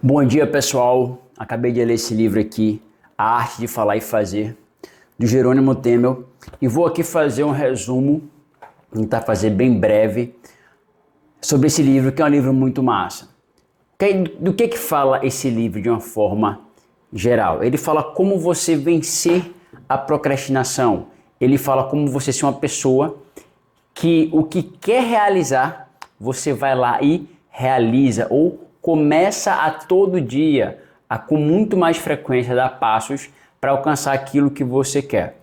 Bom dia, pessoal. Acabei de ler esse livro aqui, A Arte de Falar e Fazer, do Jerônimo Temel, e vou aqui fazer um resumo, tentar fazer bem breve, sobre esse livro, que é um livro muito massa. Do que fala esse livro de uma forma geral? Ele fala como você vencer a procrastinação. Ele fala como você ser uma pessoa que o que quer realizar, você vai lá e realiza, ou começa a todo dia, com muito mais frequência, dar passos para alcançar aquilo que você quer.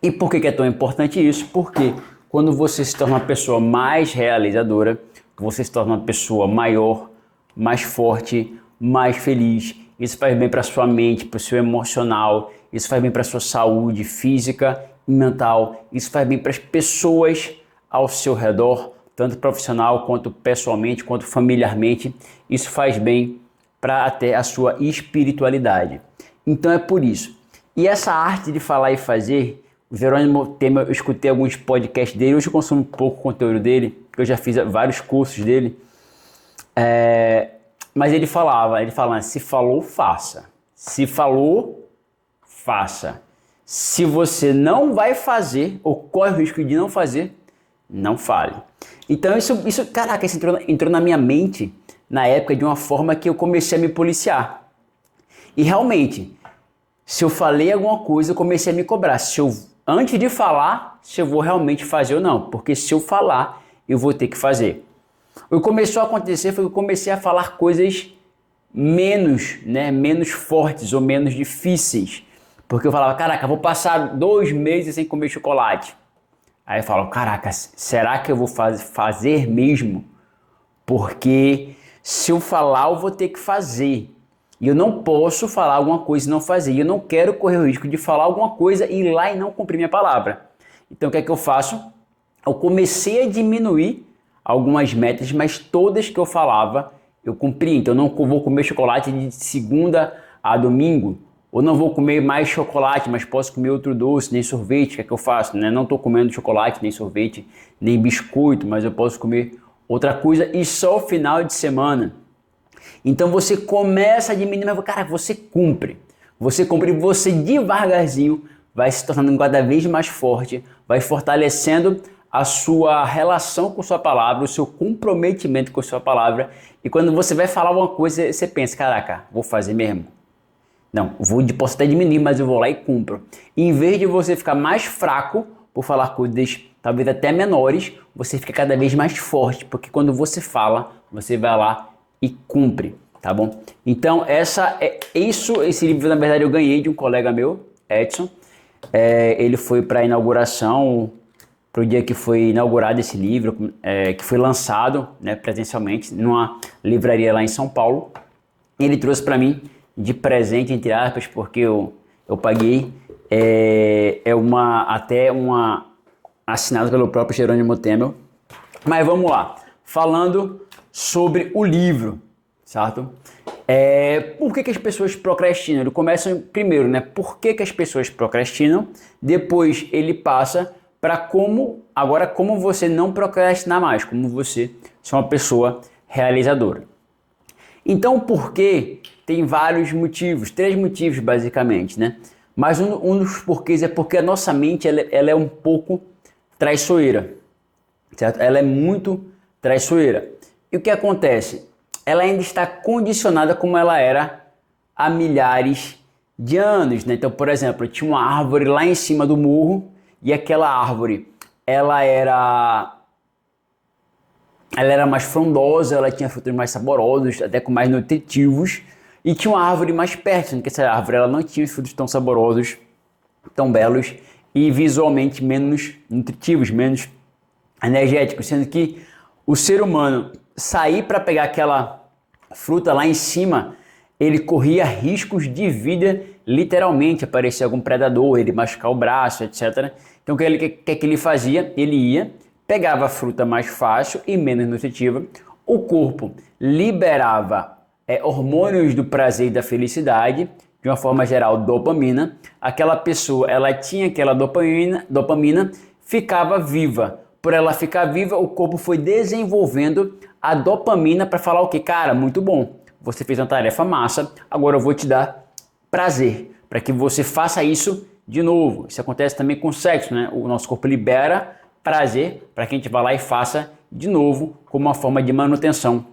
E por que é tão importante isso? Porque quando você se torna uma pessoa mais realizadora, você se torna uma pessoa maior, mais forte, mais feliz. Isso faz bem para a sua mente, para o seu emocional, isso faz bem para a sua saúde física e mental, isso faz bem para as pessoas ao seu redor, tanto profissional quanto pessoalmente, quanto familiarmente. Isso faz bem para até a sua espiritualidade. Então é por isso. E essa arte de falar e fazer, o Jerônimo Temel, eu escutei alguns podcasts dele, hoje eu consumo pouco conteúdo dele, porque eu já fiz vários cursos dele. Mas ele falava, se falou, faça. Se falou, faça. Se você não vai fazer, ou corre o risco de não fazer, não fale. Então caraca, isso entrou na minha mente na época de uma forma que eu comecei a me policiar. E realmente, se eu falei alguma coisa, eu comecei a me cobrar. Antes de falar, se eu vou realmente fazer ou não. Porque se eu falar, eu vou ter que fazer. O que começou a acontecer foi que eu comecei a falar coisas menos fortes ou menos difíceis. Porque eu falava, caraca, vou passar 2 meses sem comer chocolate. Aí eu falo, caraca, será que eu vou fazer mesmo? Porque se eu falar, eu vou ter que fazer. E eu não posso falar alguma coisa e não fazer. E eu não quero correr o risco de falar alguma coisa e ir lá e não cumprir minha palavra. Então o que é que eu faço? Eu comecei a diminuir algumas metas, mas todas que eu falava, eu cumpri. Então eu não vou comer chocolate de segunda a domingo. Ou não vou comer mais chocolate, mas posso comer outro doce, nem sorvete. O que é que eu faço? Não estou comendo chocolate, nem sorvete, nem biscoito, mas eu posso comer outra coisa e só o final de semana. Então você começa a diminuir, mas cara, você cumpre. Você devagarzinho vai se tornando cada vez mais forte, vai fortalecendo a sua relação com sua palavra, o seu comprometimento com sua palavra. E quando você vai falar alguma coisa, você pensa, caraca, vou fazer mesmo? Não, posso até diminuir, mas eu vou lá e cumpro. E em vez de você ficar mais fraco por falar coisas talvez até menores, você fica cada vez mais forte, porque quando você fala, você vai lá e cumpre, tá bom? Então esse livro na verdade eu ganhei de um colega meu, Edson. Ele foi para a inauguração, para o dia que foi inaugurado esse livro, que foi lançado, presencialmente, numa livraria lá em São Paulo. Ele trouxe para mim de presente, entre aspas, porque eu paguei, até uma assinada pelo próprio Jerônimo Temel. Mas vamos lá, falando sobre o livro, certo? Por que as pessoas procrastinam? Ele começa primeiro, por que as pessoas procrastinam, depois ele passa para como você não procrastinar mais, como você ser uma pessoa realizadora. Então o porquê tem vários motivos, 3 motivos basicamente, Mas um dos porquês é porque a nossa mente ela é um pouco traiçoeira, certo? Ela é muito traiçoeira. E o que acontece? Ela ainda está condicionada como ela era há milhares de anos, Então, por exemplo, tinha uma árvore lá em cima do morro e aquela árvore, ela era mais frondosa, ela tinha frutos mais saborosos, até com mais nutritivos, e tinha uma árvore mais perto, porque essa árvore ela não tinha frutos tão saborosos, tão belos e visualmente menos nutritivos, menos energéticos, sendo que o ser humano sair para pegar aquela fruta lá em cima, ele corria riscos de vida, literalmente, aparecer algum predador, ele machucar o braço, etc. Então o que ele fazia? Ele ia, pegava a fruta mais fácil e menos nutritiva, o corpo liberava hormônios do prazer e da felicidade, de uma forma geral dopamina, aquela pessoa ela tinha aquela dopamina, ficava viva. Por ela ficar viva, o corpo foi desenvolvendo a dopamina para falar o que? Cara, muito bom, você fez uma tarefa massa, agora eu vou te dar prazer, para que você faça isso de novo. Isso acontece também com o sexo, né? O nosso corpo libera prazer para que a gente vá lá e faça de novo, como uma forma de manutenção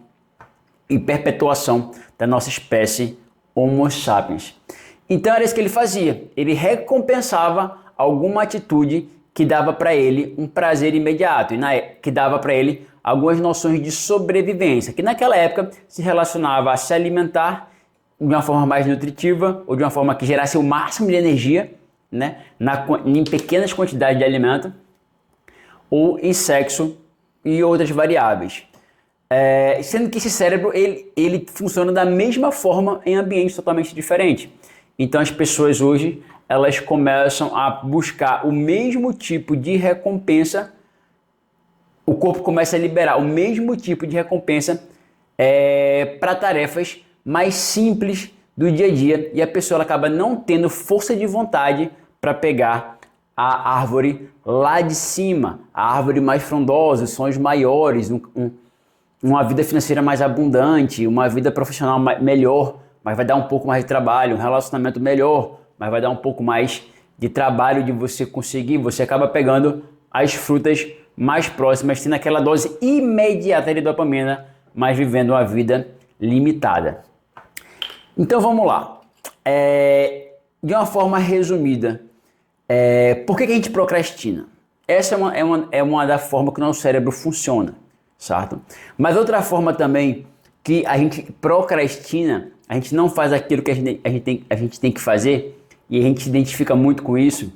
e perpetuação da nossa espécie Homo sapiens. Então era isso que ele fazia, ele recompensava alguma atitude que dava para ele um prazer imediato, e que dava para ele algumas noções de sobrevivência, que naquela época se relacionava a se alimentar de uma forma mais nutritiva ou de uma forma que gerasse o máximo de energia, né, em pequenas quantidades de alimento, ou em sexo e outras variáveis. Sendo que esse cérebro ele funciona da mesma forma em ambientes totalmente diferentes. Então as pessoas hoje elas começam a buscar o mesmo tipo de recompensa, o corpo começa a liberar o mesmo tipo de recompensa para tarefas mais simples do dia a dia, e a pessoa ela acaba não tendo força de vontade para pegar a árvore lá de cima, a árvore mais frondosa, os sonhos maiores, uma vida financeira mais abundante, uma vida profissional melhor, mas vai dar um pouco mais de trabalho, um relacionamento melhor, mas vai dar um pouco mais de trabalho de você conseguir. Você acaba pegando as frutas mais próximas, tendo aquela dose imediata de dopamina, mas vivendo uma vida limitada. Então vamos lá. De uma forma resumida, por que a gente procrastina? Essa é uma da forma que o nosso cérebro funciona, certo? Mas outra forma também que a gente procrastina, a gente não faz aquilo que a gente tem que fazer, e a gente se identifica muito com isso,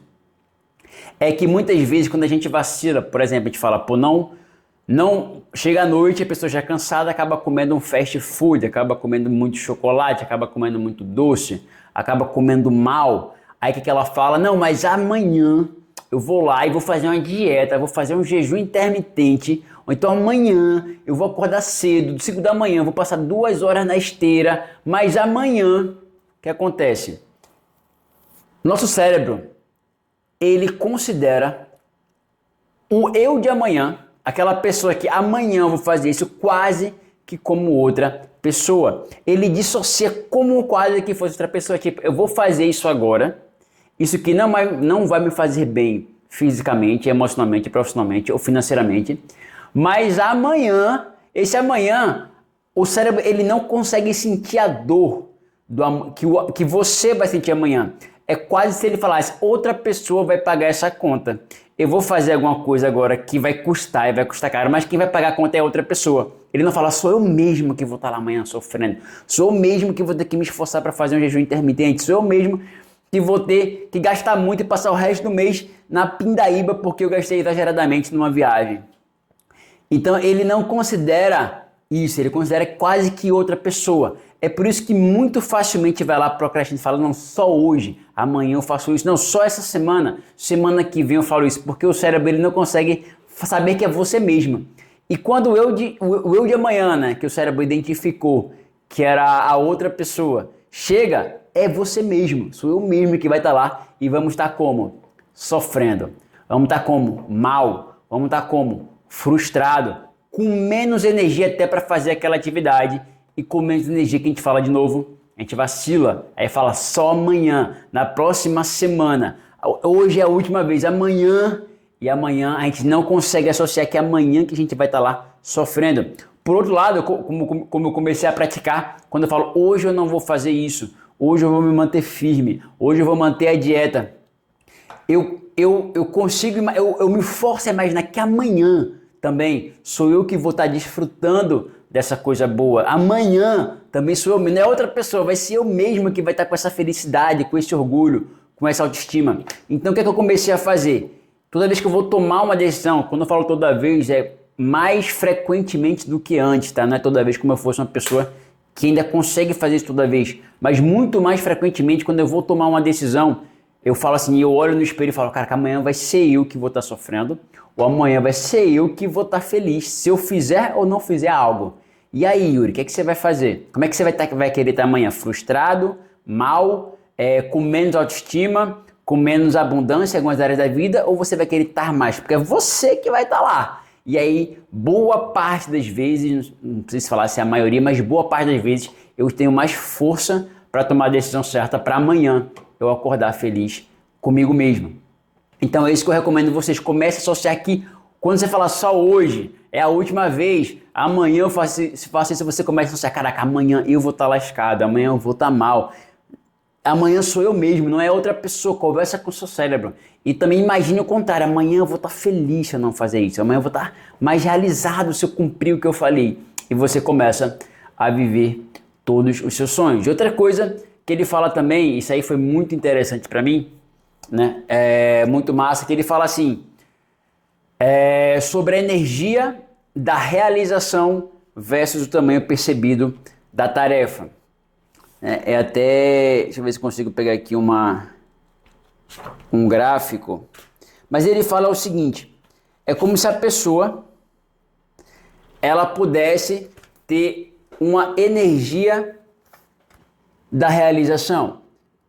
é que muitas vezes quando a gente vacila, por exemplo, a gente fala, pô, não chega à noite, a pessoa já cansada, acaba comendo um fast food, acaba comendo muito chocolate, acaba comendo muito doce, acaba comendo mal. Aí o que ela fala? Não, mas amanhã eu vou lá e vou fazer uma dieta, vou fazer um jejum intermitente, ou então amanhã eu vou acordar cedo, 5 da manhã, vou passar 2 horas na esteira, mas amanhã, o que acontece? Nosso cérebro, ele considera o eu de amanhã, aquela pessoa que amanhã eu vou fazer isso quase que como outra pessoa. Ele dissocia como quase que fosse outra pessoa. Tipo, eu vou fazer isso agora, isso que não vai me fazer bem fisicamente, emocionalmente, profissionalmente ou financeiramente, mas amanhã, o cérebro ele não consegue sentir a dor que você vai sentir amanhã. É quase se ele falasse, outra pessoa vai pagar essa conta. Eu vou fazer alguma coisa agora que vai custar e vai custar caro, mas quem vai pagar a conta é outra pessoa. Ele não fala, sou eu mesmo que vou estar lá amanhã sofrendo. Sou eu mesmo que vou ter que me esforçar para fazer um jejum intermitente. Sou eu mesmo que vou ter que gastar muito e passar o resto do mês na pindaíba porque eu gastei exageradamente numa viagem. Então ele não considera isso, ele considera quase que outra pessoa. É por isso que muito facilmente vai lá procrastinando e fala, não, só hoje, amanhã eu faço isso, não, só essa semana que vem eu falo isso, porque o cérebro ele não consegue saber que é você mesmo. E quando o eu de amanhã, né, que o cérebro identificou que era a outra pessoa, chega, é você mesmo, sou eu mesmo que vai estar lá e vamos estar como? Sofrendo. Vamos estar como? Mal. Vamos estar como? Frustrado. Com menos energia até para fazer aquela atividade e com menos energia que a gente fala de novo, a gente vacila. Aí fala só amanhã, na próxima semana. Hoje é a última vez, amanhã. E amanhã a gente não consegue associar que é amanhã que a gente vai estar lá sofrendo. Por outro lado, como eu comecei a praticar, quando eu falo hoje eu não vou fazer isso, hoje eu vou me manter firme, hoje eu vou manter a dieta, eu consigo, eu me forço a imaginar que amanhã também sou eu que vou estar desfrutando dessa coisa boa. Amanhã também sou eu, não é outra pessoa, vai ser eu mesmo que vai estar com essa felicidade, com esse orgulho, com essa autoestima. Então o que é que eu comecei a fazer? Toda vez que eu vou tomar uma decisão, quando eu falo toda vez, é mais frequentemente do que antes, tá? Não é toda vez como eu fosse uma pessoa que ainda consegue fazer isso toda vez, mas muito mais frequentemente quando eu vou tomar uma decisão, eu falo assim, eu olho no espelho e falo, cara, que amanhã vai ser eu que vou estar sofrendo, ou amanhã vai ser eu que vou estar feliz, se eu fizer ou não fizer algo. E aí, Yuri, o que é que você vai fazer? Como é que você vai querer estar amanhã? Frustrado, mal, com menos autoestima, com menos abundância em algumas áreas da vida, ou você vai querer estar mais? Porque é você que vai estar lá. E aí, boa parte das vezes, não sei se falar se é a maioria, mas boa parte das vezes, eu tenho mais força para tomar a decisão certa para amanhã eu acordar feliz comigo mesmo. Então é isso que eu recomendo vocês. Comece a associar aqui. Quando você fala só hoje, é a última vez, amanhã eu faço isso, você começa a associar, caraca, amanhã eu vou estar lascado, amanhã eu vou estar mal. Amanhã sou eu mesmo, não é outra pessoa. Conversa com o seu cérebro. E também imagine o contrário. Amanhã eu vou estar feliz se eu não fazer isso. Amanhã eu vou estar mais realizado se eu cumprir o que eu falei. E você começa a viver todos os seus sonhos. E outra coisa que ele fala também, isso aí foi muito interessante para mim, né? É muito massa, que ele fala assim, sobre a energia da realização versus o tamanho percebido da tarefa. Deixa eu ver se consigo pegar aqui um gráfico. Mas ele fala o seguinte, é como se a pessoa ela pudesse ter uma energia da realização.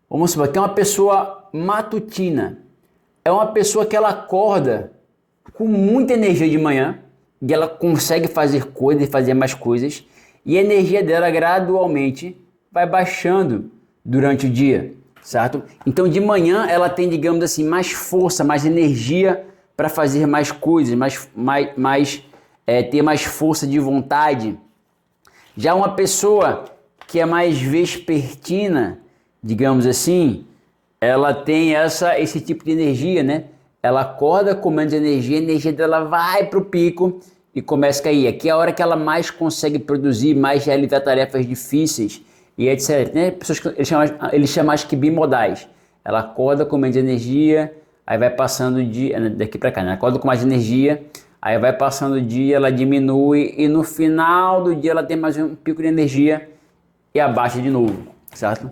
Vamos supor que é uma pessoa matutina. É uma pessoa que ela acorda com muita energia de manhã e ela consegue fazer coisas e fazer mais coisas. E a energia dela gradualmente vai baixando durante o dia, certo? Então de manhã ela tem, digamos assim, mais força, mais energia para fazer mais coisas, ter mais força de vontade. Já uma pessoa que é mais vespertina, digamos assim, ela tem esse tipo de energia, né? Ela acorda com menos energia, a energia dela vai para o pico e começa a cair. Aqui é a hora que ela mais consegue produzir, mais realizar tarefas difíceis e etc. Tem pessoas que ele chama acho que bimodais. Ela acorda com menos energia, aí vai passando o dia, daqui para cá, né? Ela acorda com mais energia, aí vai passando o dia, ela diminui e no final do dia ela tem mais um pico de energia e abaixa de novo, certo?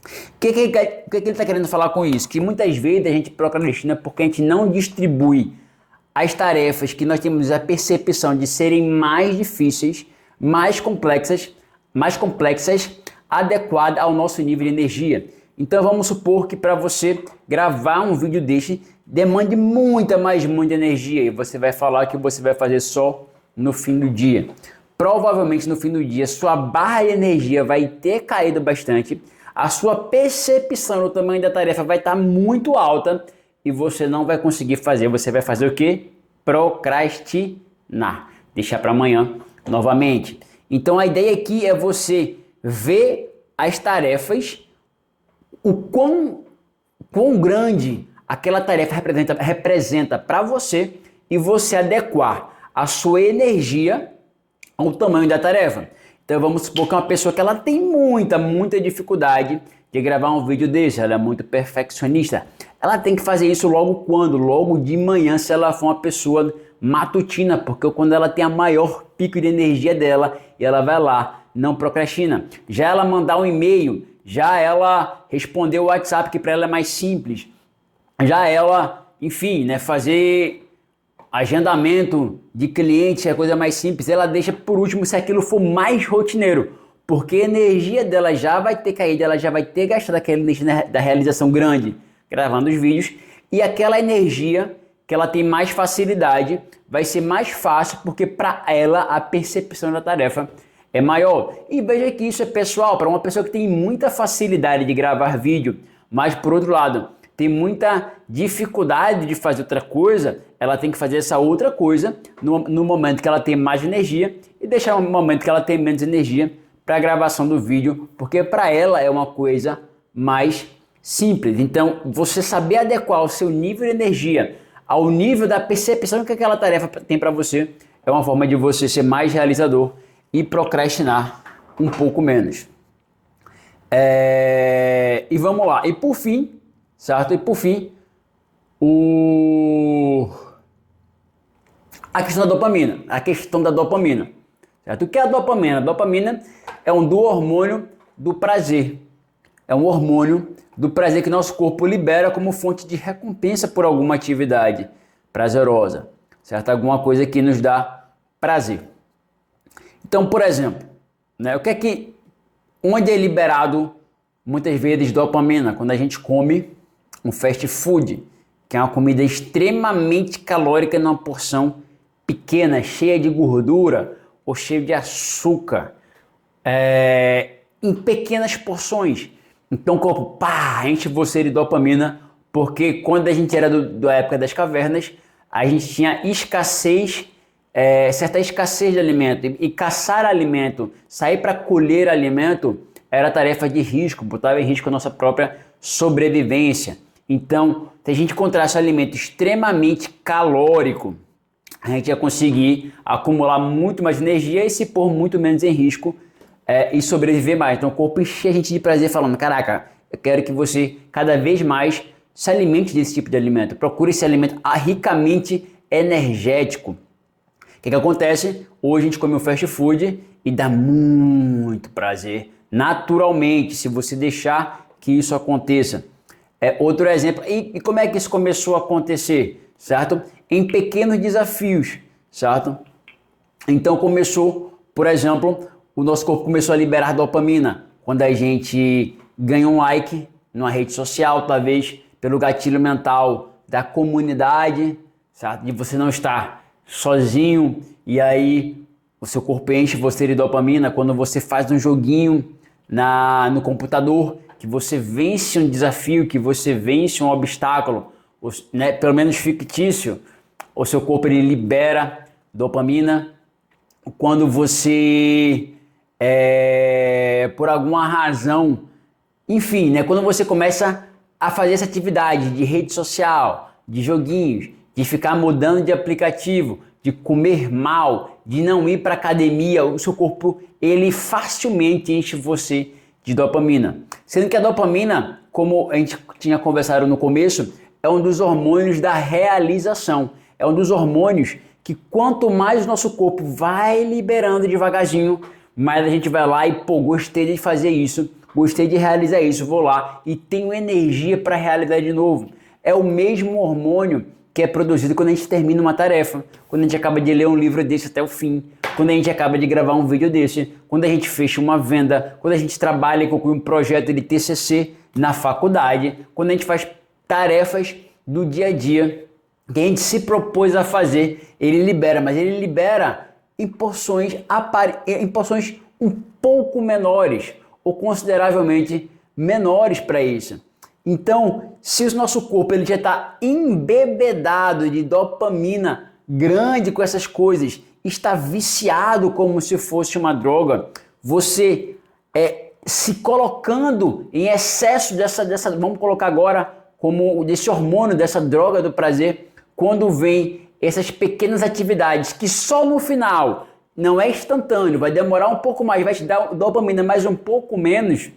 O que ele está querendo falar com isso? Que muitas vezes a gente procrastina porque a gente não distribui as tarefas que nós temos a percepção de serem mais difíceis, mais complexas, adequadas ao nosso nível de energia. Então vamos supor que para você gravar um vídeo desse demande muita energia e você vai falar que você vai fazer só no fim do dia. Provavelmente no fim do dia sua barra de energia vai ter caído bastante, a sua percepção do tamanho da tarefa vai estar muito alta e você não vai conseguir fazer. Você vai fazer o quê? Procrastinar. Deixar para amanhã novamente. Então a ideia aqui é você ver as tarefas, o quão grande aquela tarefa representa para você e você adequar a sua energia ao tamanho da tarefa. Então vamos supor que é uma pessoa que ela tem muita dificuldade de gravar um vídeo desse, ela é muito perfeccionista. Ela tem que fazer isso logo quando? Logo de manhã, se ela for uma pessoa matutina, porque quando ela tem a maior pico de energia dela, e ela vai lá, não procrastina. Já ela mandar um e-mail, já ela responder o WhatsApp, que para ela é mais simples. Já ela, enfim, né, fazer agendamento de clientes é a coisa mais simples, ela deixa por último se aquilo for mais rotineiro, porque a energia dela já vai ter caído, ela já vai ter gastado aquela energia da realização grande, gravando os vídeos, e aquela energia que ela tem mais facilidade vai ser mais fácil, porque para ela a percepção da tarefa é maior. E veja que isso é pessoal, para uma pessoa que tem muita facilidade de gravar vídeo, mas por outro lado tem muita dificuldade de fazer outra coisa, ela tem que fazer essa outra coisa no momento que ela tem mais energia e deixar o momento que ela tem menos energia para a gravação do vídeo, porque para ela é uma coisa mais simples. Então, você saber adequar o seu nível de energia ao nível da percepção que aquela tarefa tem para você é uma forma de você ser mais realizador e procrastinar um pouco menos. E vamos lá. E por fim, certo? E por fim, a questão da dopamina. Certo? O que é a dopamina? A dopamina é do hormônio do prazer. É um hormônio do prazer que nosso corpo libera como fonte de recompensa por alguma atividade prazerosa, certo? Alguma coisa que nos dá prazer. Então, por exemplo, né, onde é liberado muitas vezes dopamina? Quando a gente come um fast food, que é uma comida extremamente calórica numa porção pequena, cheia de gordura ou cheia de açúcar. em pequenas porções. Então o corpo, pá, enche você de dopamina, porque quando a gente era da época das cavernas, a gente tinha escassez, certa escassez de alimento. E caçar alimento, sair para colher alimento, era tarefa de risco, botava em risco a nossa própria sobrevivência. Então, se a gente encontrasse um alimento extremamente calórico, a gente ia conseguir acumular muito mais energia e se pôr muito menos em risco e sobreviver mais. Então o corpo enche a gente de prazer falando, caraca, eu quero que você cada vez mais se alimente desse tipo de alimento. Procure esse alimento ricamente energético. O que acontece? Hoje a gente come um fast food e dá muito prazer, naturalmente, se você deixar que isso aconteça. Outro exemplo, e como é que isso começou a acontecer? Certo? Em pequenos desafios, certo? Então começou, por exemplo, o nosso corpo começou a liberar dopamina quando a gente ganha um like numa rede social, talvez pelo gatilho mental da comunidade, certo? De você não estar sozinho e aí o seu corpo enche você de dopamina quando você faz um joguinho no computador, que você vence um desafio, que você vence um obstáculo, né, pelo menos fictício, o seu corpo ele libera dopamina. Quando você, por alguma razão, enfim, né, quando você começa a fazer essa atividade de rede social, de joguinhos, de ficar mudando de aplicativo, de comer mal, de não ir para academia, o seu corpo ele facilmente enche você de dopamina. Sendo que a dopamina, como a gente tinha conversado no começo, é um dos hormônios da realização. É um dos hormônios que quanto mais o nosso corpo vai liberando devagarzinho, mais a gente vai lá e, pô, gostei de fazer isso, gostei de realizar isso, vou lá e tenho energia para realizar de novo. É o mesmo hormônio que é produzido quando a gente termina uma tarefa, quando a gente acaba de ler um livro desse até o fim, quando a gente acaba de gravar um vídeo desse, quando a gente fecha uma venda, quando a gente trabalha e conclui um projeto de TCC na faculdade, quando a gente faz tarefas do dia a dia que a gente se propôs a fazer, ele libera, mas ele libera em porções um pouco menores ou consideravelmente menores para isso. Então, se o nosso corpo ele já está embebedado de dopamina grande com essas coisas, está viciado como se fosse uma droga, você se colocando em excesso dessa, vamos colocar agora como desse hormônio, dessa droga do prazer, quando vem essas pequenas atividades que só no final não é instantâneo, vai demorar um pouco mais, vai te dar dopamina, mas um pouco menos,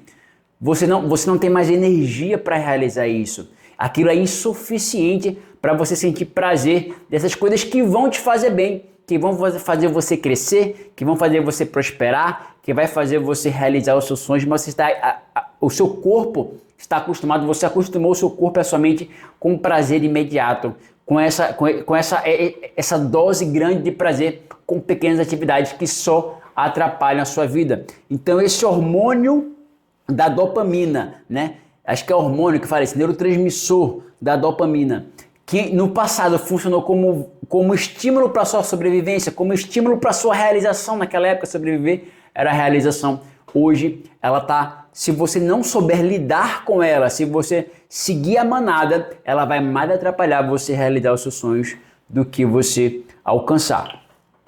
você não tem mais energia para realizar isso. Aquilo é insuficiente para você sentir prazer dessas coisas que vão te fazer bem, que vão fazer você crescer, que vão fazer você prosperar, que vai fazer você realizar os seus sonhos, mas o seu corpo está acostumado, você acostumou o seu corpo e a sua mente com prazer imediato, com essa dose grande de prazer, com pequenas atividades que só atrapalham a sua vida. Então esse hormônio da dopamina, né? Acho que é o hormônio que fala esse neurotransmissor da dopamina, que no passado funcionou como estímulo para a sua sobrevivência, como estímulo para a sua realização. Naquela época, sobreviver era a realização. Hoje, ela tá, se você não souber lidar com ela, se você seguir a manada, ela vai mais atrapalhar você realizar os seus sonhos do que você alcançar.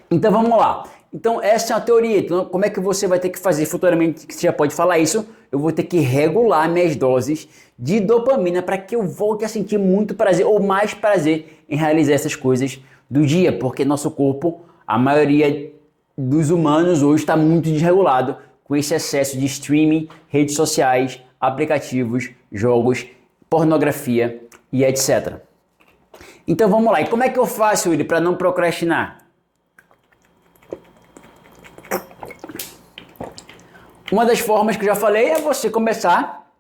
Então vamos lá. Então essa é a teoria. Então, como é que você vai ter que fazer futuramente, que você já pode falar isso? Eu vou ter que regular minhas doses de dopamina para que eu volte a sentir muito prazer ou mais prazer em realizar essas coisas do dia, porque nosso corpo, a maioria dos humanos hoje está muito desregulado com esse excesso de streaming, redes sociais, aplicativos, jogos, pornografia e etc. Então vamos lá. E como é que eu faço, Yuri, para não procrastinar? Uma das formas que eu já falei é você começar,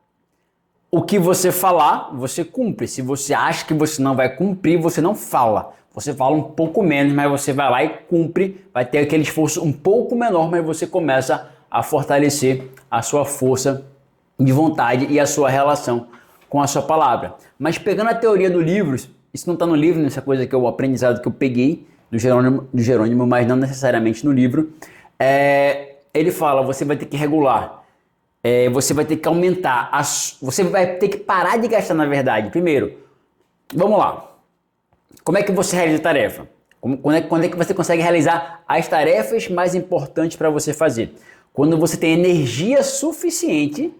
o que você falar, você cumpre. Se você acha que você não vai cumprir, você não fala. Você fala um pouco menos, mas você vai lá e cumpre, vai ter aquele esforço um pouco menor, mas você começa a fortalecer a sua força de vontade e a sua relação com a sua palavra. Mas pegando a teoria do livro, isso não está no livro, nessa coisa que o aprendizado que eu peguei do Jerônimo, mas não necessariamente no livro, ele fala, você vai ter que regular você vai ter que aumentar, você vai ter que parar de gastar, na verdade. Primeiro, vamos lá. Como é que você realiza a tarefa? Quando é que você consegue realizar as tarefas mais importantes para você fazer? Quando você tem energia suficiente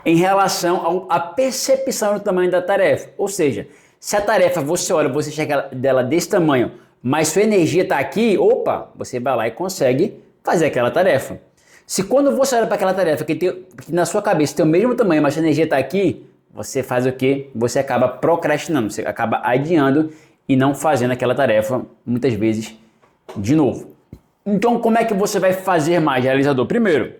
em relação à percepção do tamanho da tarefa. Ou seja, se a tarefa você olha, você chega dela desse tamanho, mas sua energia está aqui, opa, você vai lá e consegue fazer aquela tarefa. Se quando você olha para aquela tarefa que na sua cabeça tem o mesmo tamanho, mas sua energia está aqui, você faz o quê? Você acaba procrastinando, você acaba adiando e não fazendo aquela tarefa, muitas vezes, de novo. Então, como é que você vai fazer mais, realizador? Primeiro,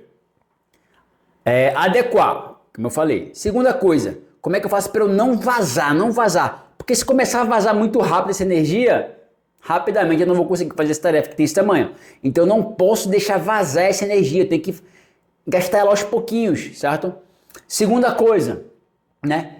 adequar, como eu falei. Segunda coisa, como é que eu faço para eu não vazar? Porque se começar a vazar muito rápido essa energia, rapidamente eu não vou conseguir fazer essa tarefa que tem esse tamanho. Então, eu não posso deixar vazar essa energia, eu tenho que gastar ela aos pouquinhos, certo? Segunda coisa, né?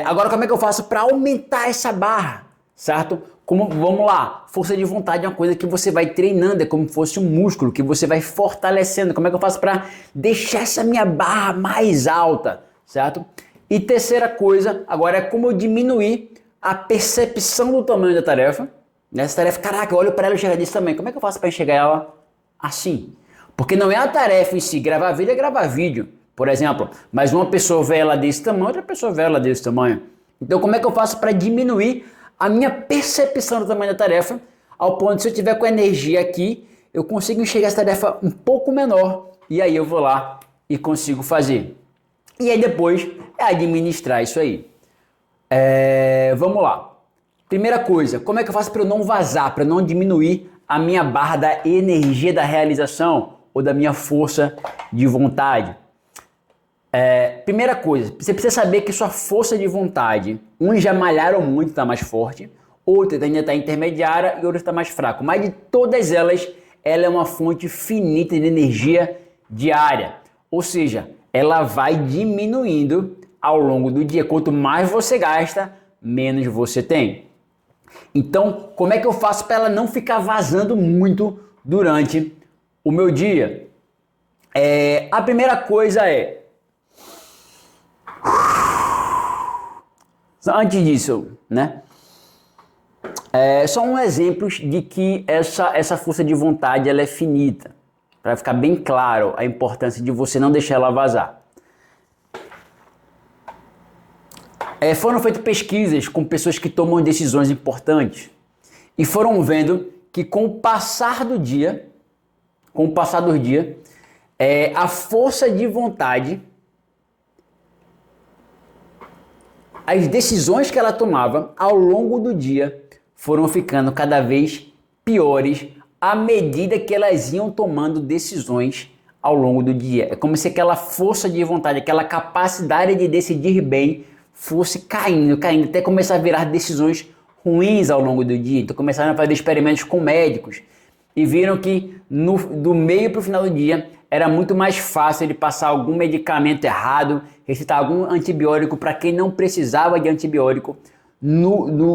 Agora, como é que eu faço para aumentar essa barra, certo? Vamos lá, força de vontade é uma coisa que você vai treinando, é como se fosse um músculo que você vai fortalecendo. Como é que eu faço para deixar essa minha barra mais alta, certo? E terceira coisa, agora é como eu diminuir a percepção do tamanho da tarefa. Nessa tarefa, caraca, eu olho para ela e chego desse tamanho. Como é que eu faço para enxergar ela assim? Porque não é a tarefa em si, gravar vídeo é gravar vídeo, por exemplo. Mas uma pessoa vê ela desse tamanho, outra pessoa vê ela desse tamanho. Então como é que eu faço para diminuir a minha percepção do tamanho da tarefa, ao ponto de se eu tiver com energia aqui, eu consigo enxergar essa tarefa um pouco menor, e aí eu vou lá e consigo fazer. E aí depois é administrar isso aí. Vamos lá. Primeira coisa, como é que eu faço para eu não vazar, para não diminuir a minha barra da energia da realização ou da minha força de vontade? Primeira coisa, você precisa saber que sua força de vontade, uns já malharam muito, está mais forte, outra ainda está intermediária e outra está mais fraco. Mas de todas elas, ela é uma fonte finita de energia diária. Ou seja, ela vai diminuindo ao longo do dia. Quanto mais você gasta, menos você tem. Então, como é que eu faço para ela não ficar vazando muito durante o meu dia? A primeira coisa antes disso, né? São exemplos de que essa força de vontade ela é finita, para ficar bem claro a importância de você não deixar ela vazar. Foram feitas pesquisas com pessoas que tomam decisões importantes e foram vendo que com o passar do dia, a força de vontade, as decisões que ela tomava ao longo do dia foram ficando cada vez piores à medida que elas iam tomando decisões ao longo do dia. É como se aquela força de vontade, aquela capacidade de decidir bem fosse caindo, até começar a virar decisões ruins ao longo do dia. Então começaram a fazer experimentos com médicos e viram que do meio para o final do dia era muito mais fácil ele passar algum medicamento errado, recitar algum antibiótico para quem não precisava de antibiótico,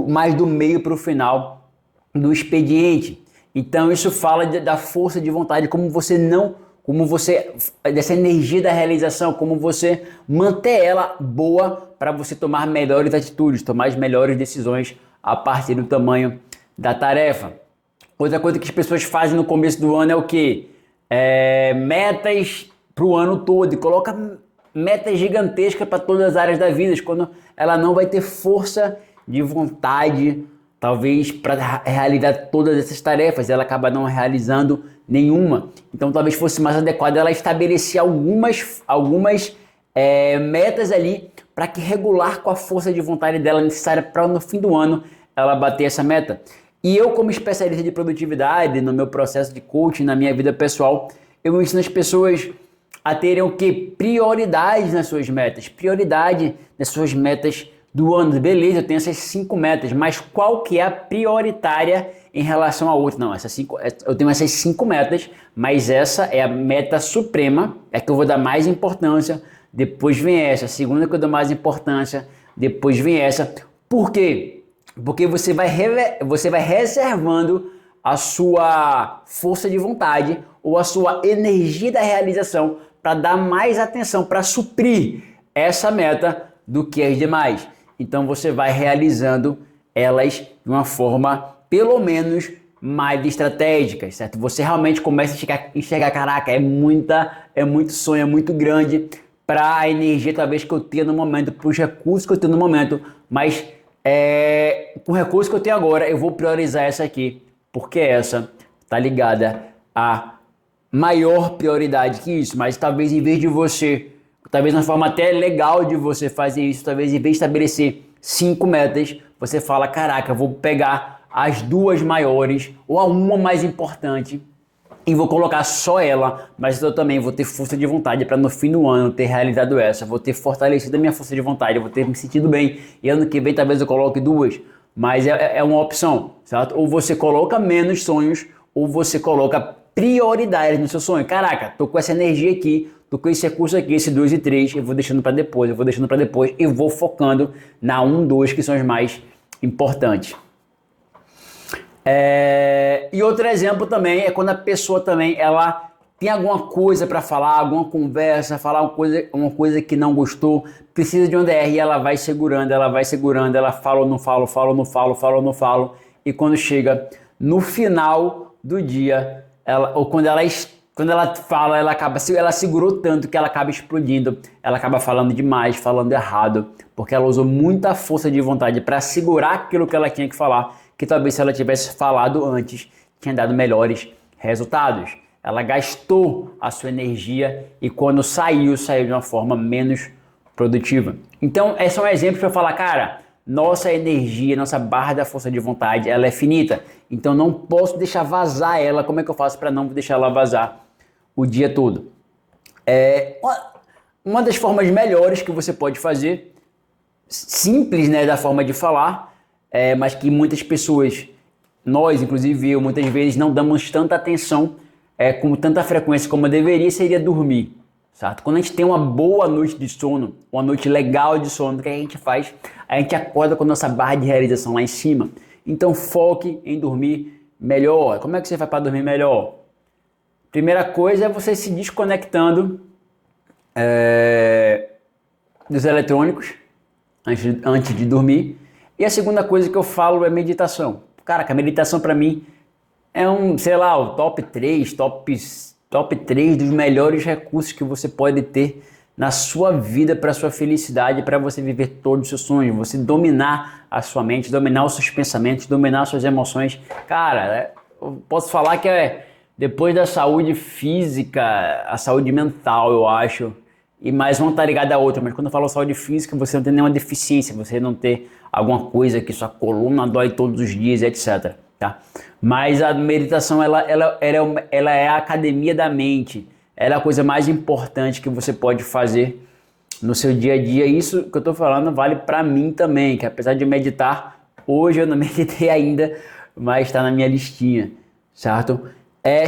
mais do meio para o final do expediente. Então isso fala da força de vontade, dessa energia da realização, como você manter ela boa para você tomar melhores atitudes, tomar as melhores decisões a partir do tamanho da tarefa. Outra coisa que as pessoas fazem no começo do ano é o quê? Metas para o ano todo, e coloca metas gigantescas para todas as áreas da vida, quando ela não vai ter força de vontade, talvez, para realizar todas essas tarefas, ela acaba não realizando nenhuma. Então talvez fosse mais adequado ela estabelecer algumas metas ali para que regular com a força de vontade dela necessária para no fim do ano ela bater essa meta. E eu, como especialista de produtividade, no meu processo de coaching, na minha vida pessoal, eu ensino as pessoas a terem o quê? Prioridade nas suas metas. Prioridade nas suas metas do ano. Beleza, eu tenho essas 5 metas, mas qual que é a prioritária em relação a outra? Não, eu tenho essas 5 metas, mas essa é a meta suprema, é que eu vou dar mais importância, depois vem essa, a segunda que eu dou mais importância, depois vem essa. Por quê? Porque você vai reservando a sua força de vontade, ou a sua energia da realização para dar mais atenção, para suprir essa meta do que as demais. Então você vai realizando elas de uma forma, pelo menos, mais estratégica, certo? Você realmente começa a enxergar, caraca, é muito sonho, é muito grande para a energia talvez que eu tenho no momento, para os recursos que eu tenho no momento, mas com o recurso que eu tenho agora, eu vou priorizar essa aqui, porque essa está ligada a maior prioridade que isso, mas talvez em vez de você, talvez uma forma até legal de você fazer isso, talvez em vez de estabelecer 5 metas, você fala, caraca, eu vou pegar as 2 maiores ou a uma mais importante e vou colocar só ela, mas eu também vou ter força de vontade para no fim do ano ter realizado essa, vou ter fortalecido a minha força de vontade, eu vou ter me sentido bem e ano que vem talvez eu coloque 2, mas é uma opção, certo? Ou você coloca menos sonhos ou você coloca prioridades no seu sonho. Caraca, tô com essa energia aqui, tô com esse recurso aqui, esse 2 e 3, eu vou deixando para depois, e vou focando na 1, 2, que são os mais importantes. E outro exemplo também é quando a pessoa também, ela tem alguma coisa para falar, alguma conversa, falar uma coisa que não gostou, precisa de um DR e ela vai segurando, ela fala ou não fala, e quando chega no final do dia, quando ela fala, ela segurou tanto que ela acaba explodindo, ela acaba falando demais, falando errado, porque ela usou muita força de vontade para segurar aquilo que ela tinha que falar, que talvez se ela tivesse falado antes, tinha dado melhores resultados. Ela gastou a sua energia e quando saiu de uma forma menos produtiva. Então, esse é um exemplo para falar, cara, nossa energia, nossa barra da força de vontade, ela é finita. Então não posso deixar vazar ela. Como é que eu faço para não deixar ela vazar o dia todo? Uma das formas melhores que você pode fazer, simples, né, da forma de falar, mas que muitas pessoas, nós inclusive eu, muitas vezes não damos tanta atenção com tanta frequência como deveria, seria dormir. Certo? Quando a gente tem uma boa noite de sono, uma noite legal de sono, o que a gente faz? A gente acorda com a nossa barra de realização lá em cima. Então foque em dormir melhor. Como é que você faz para dormir melhor? Primeira coisa é você se desconectando dos eletrônicos antes de dormir. E a segunda coisa que eu falo é meditação. Caraca, a meditação para mim é o top 3 dos melhores recursos que você pode ter na sua vida para sua felicidade, para você viver todos os seus sonhos, você dominar a sua mente, dominar os seus pensamentos, dominar as suas emoções. Cara, eu posso falar que depois da saúde física, a saúde mental, eu acho, e mais uma tá ligada à outra, mas quando eu falo saúde física, você não tem nenhuma deficiência, você não ter alguma coisa que sua coluna dói todos os dias, etc. Tá? Mas a meditação ela é a academia da mente, ela é a coisa mais importante que você pode fazer no seu dia a dia. Isso que eu estou falando vale para mim também, que apesar de meditar, hoje eu não meditei ainda, mas está na minha listinha, certo?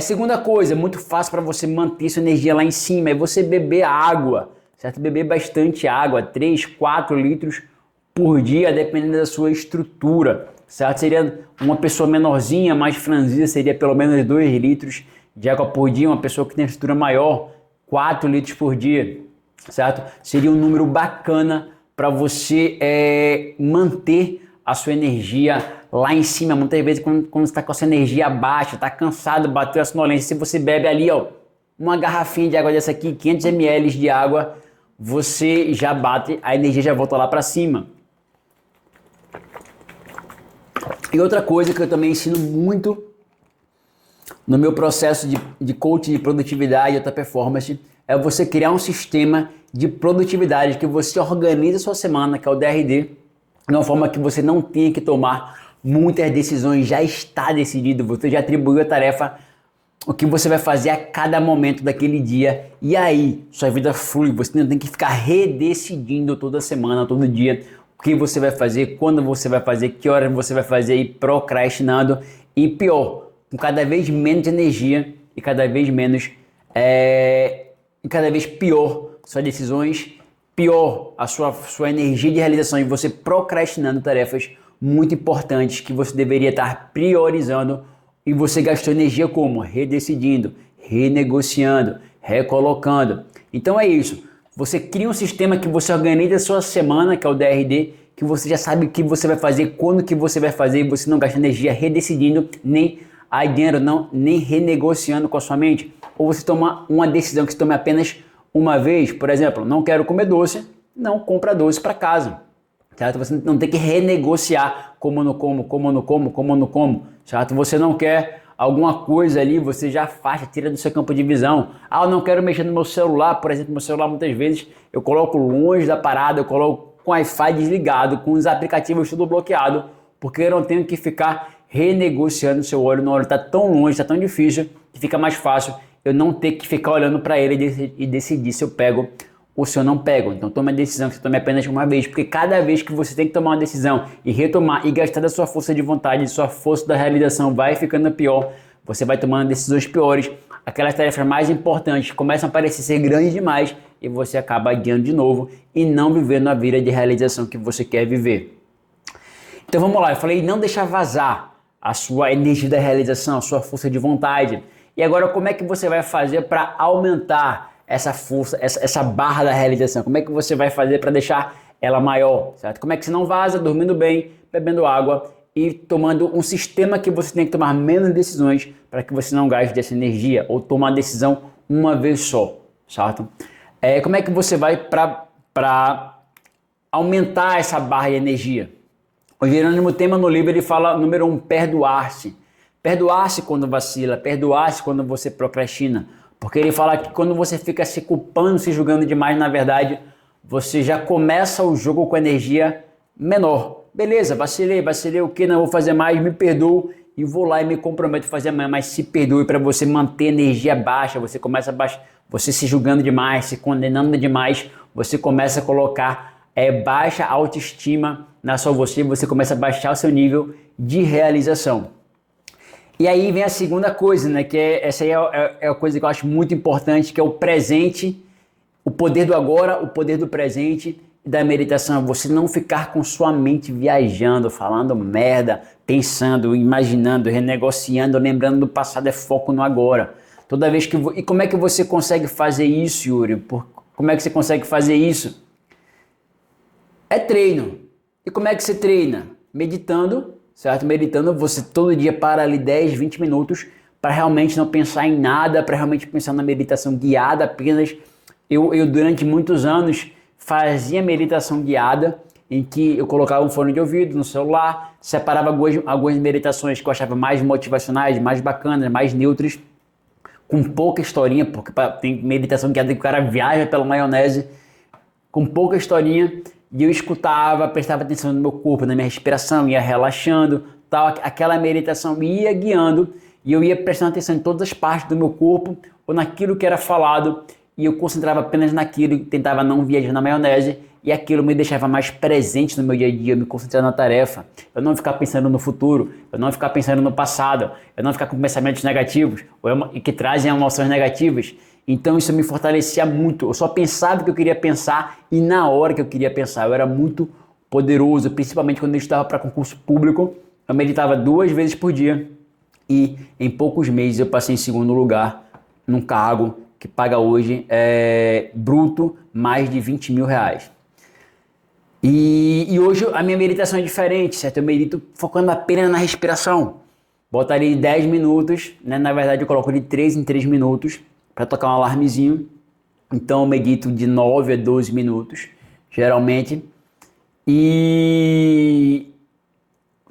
Segunda coisa, muito fácil para você manter sua energia lá em cima, é você beber água, certo? Beber bastante água, 3, 4 litros por dia, dependendo da sua estrutura. Certo? Seria uma pessoa menorzinha, mais franzida, seria pelo menos 2 litros de água por dia. Uma pessoa que tem estrutura maior, 4 litros por dia, certo? Seria um número bacana para você manter a sua energia lá em cima. Muitas vezes quando você está com a sua energia baixa, está cansado, bateu a sonolência, se você bebe ali uma garrafinha de água dessa aqui, 500 ml de água, você já bate, a energia já volta lá para cima. E outra coisa que eu também ensino muito no meu processo de coaching de produtividade e alta performance é você criar um sistema de produtividade que você organiza a sua semana, que é o DRD, de uma forma que você não tenha que tomar muitas decisões, já está decidido, você já atribuiu a tarefa, o que você vai fazer a cada momento daquele dia, e aí sua vida flui, você não tem que ficar redecidindo toda semana, todo dia, o que você vai fazer, quando você vai fazer, que hora você vai fazer e procrastinando. E pior, com cada vez menos energia e cada vez pior suas decisões, pior a sua energia de realização e você procrastinando tarefas muito importantes que você deveria estar priorizando e você gastou energia como? Redecidindo. renegociando, recolocando. Então é isso. Você cria um sistema que você organiza a sua semana, que é o DRD, que você já sabe o que você vai fazer, quando que você vai fazer, e você não gasta energia redecidindo, nem adiando, não, nem renegociando com a sua mente. Ou você toma uma decisão que você tome apenas uma vez, por exemplo, não quero comer doce, não compra doce para casa. Certo? Você não tem que renegociar como não como, certo? Você não quer alguma coisa ali, você já afasta, tira do seu campo de visão. Ah, eu não quero mexer no meu celular, por exemplo, meu celular muitas vezes eu coloco longe da parada, eu coloco com o Wi-Fi desligado, com os aplicativos tudo bloqueado, porque eu não tenho que ficar renegociando o seu olho na hora que está tão longe, está tão difícil, que fica mais fácil eu não ter que ficar olhando para ele e decidir se eu pego ou se eu não pego. Então tome a decisão que você tome apenas uma vez, porque cada vez que você tem que tomar uma decisão e retomar e gastar da sua força de vontade, sua força da realização vai ficando pior, você vai tomando decisões piores, aquelas tarefas mais importantes começam a parecer ser grandes demais e você acaba adiando de novo e não vivendo a vida de realização que você quer viver. Então vamos lá, eu falei não deixar vazar a sua energia da realização, a sua força de vontade. E agora como é que você vai fazer para aumentar essa força, essa barra da realização? Como é que você vai fazer para deixar ela maior, certo? Como é que você não vaza, dormindo bem, bebendo água e tomando um sistema que você tem que tomar menos decisões para que você não gaste essa energia ou tomar a decisão uma vez só, certo? Como é que você vai para aumentar essa barra de energia? O Jerônimo Tema no livro ele fala, número 1, perdoar-se. Perdoar-se quando vacila, perdoar-se quando você procrastina. Porque ele fala que quando você fica se culpando, se julgando demais, na verdade, você já começa o jogo com energia menor. Beleza, vacilei o que? Não vou fazer mais, me perdoo e vou lá e me comprometo a fazer amanhã, mas se perdoe para você manter energia baixa, você começa a baixar, você se julgando demais, se condenando demais, você começa a colocar baixa autoestima na sua você começa a baixar o seu nível de realização. E aí vem a segunda coisa, né? Que essa aí é a coisa que eu acho muito importante, que é o presente, o poder do agora, o poder do presente e da meditação. Você não ficar com sua mente viajando, falando merda, pensando, imaginando, renegociando, lembrando do passado, é foco no agora. Toda vez que e como é que você consegue fazer isso, Yuri? Como é que você consegue fazer isso? É treino. E como é que você treina? Meditando. Certo? Meditando, você todo dia para ali 10, 20 minutos para realmente não pensar em nada, para realmente pensar na meditação guiada apenas. Eu durante muitos anos fazia meditação guiada, em que eu colocava um fone de ouvido no celular, separava algumas meditações que eu achava mais motivacionais, mais bacanas, mais neutras, com pouca historinha, porque tem meditação guiada que o cara viaja pela maionese, com pouca historinha. E eu escutava, prestava atenção no meu corpo, na minha respiração, ia relaxando, tal, aquela meditação ia guiando e eu ia prestando atenção em todas as partes do meu corpo ou naquilo que era falado e eu concentrava apenas naquilo, tentava não viajar na maionese e aquilo me deixava mais presente no meu dia a dia, eu me concentrando na tarefa, eu não ficar pensando no futuro, eu não ficar pensando no passado, eu não ficar com pensamentos negativos e que trazem emoções negativas. Então isso me fortalecia muito, eu só pensava o que eu queria pensar e na hora que eu queria pensar, eu era muito poderoso, principalmente quando eu estudava para concurso público, eu meditava 2 vezes por dia e em poucos meses eu passei em segundo lugar num cargo que paga hoje bruto mais de 20 mil reais. E hoje a minha meditação é diferente, certo? Eu medito focando apenas na respiração, boto ali 10 minutos, né? Na verdade eu coloco de 3 em 3 minutos, para tocar um alarmezinho. Então eu medito de 9 a 12 minutos, geralmente. E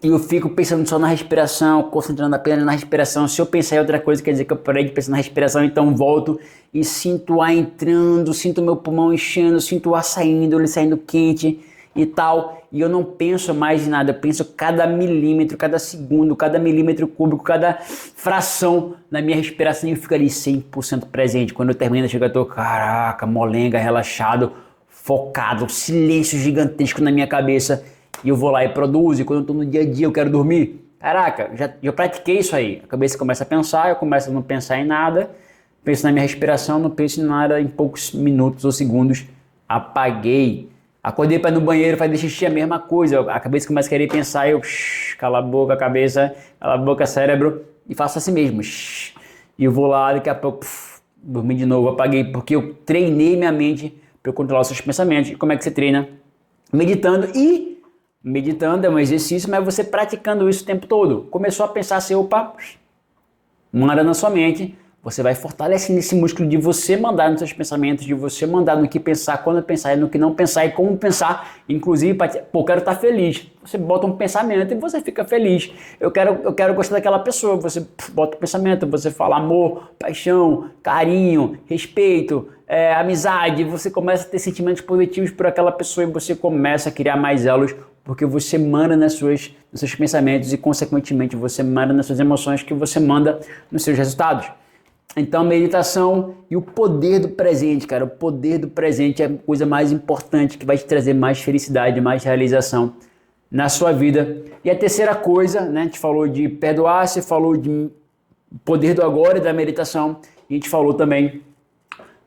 eu fico pensando só na respiração, concentrando apenas na respiração. Se eu pensar em outra coisa, quer dizer que eu parei de pensar na respiração, então volto e sinto o ar entrando, sinto o meu pulmão enchendo, sinto o ar saindo, ele saindo quente e tal, e eu não penso mais em nada, eu penso cada milímetro, cada segundo, cada milímetro cúbico, cada fração na minha respiração e eu fico ali 100% presente. Quando eu termino, chega, eu tô, caraca, molenga, relaxado, focado, silêncio gigantesco na minha cabeça e eu vou lá e produzo. E quando eu tô no dia a dia, eu quero dormir, caraca, já pratiquei isso aí. A cabeça começa a pensar, eu começo a não pensar em nada, penso na minha respiração, não penso em nada, em poucos minutos ou segundos, apaguei. Acordei para ir no banheiro, fazer xixi, a mesma coisa. A cabeça começa a querer pensar, eu cala a boca, cabeça, cala a boca, cérebro, e faço assim mesmo. e eu vou lá, daqui a pouco, dormi de novo, apaguei, porque eu treinei minha mente para eu controlar os seus pensamentos. E como é que você treina? Meditando. E meditando é um exercício, mas você praticando isso o tempo todo. Começou a pensar assim, opa, manda na sua mente, você vai fortalecendo esse músculo de você mandar nos seus pensamentos, de você mandar no que pensar, quando pensar, e no que não pensar e como pensar. Inclusive, pô, eu quero estar feliz. Você bota um pensamento e você fica feliz. Eu quero gostar daquela pessoa. Você bota um pensamento, você fala amor, paixão, carinho, respeito, amizade. Você começa a ter sentimentos positivos por aquela pessoa e você começa a criar mais elos, porque você manda nos seus pensamentos e, consequentemente, você manda nas suas emoções, que você manda nos seus resultados. Então, meditação e o poder do presente, cara. O poder do presente é a coisa mais importante que vai te trazer mais felicidade, mais realização na sua vida. E a terceira coisa, né? A gente falou de perdoar, você falou de poder do agora e da meditação. E a gente falou também,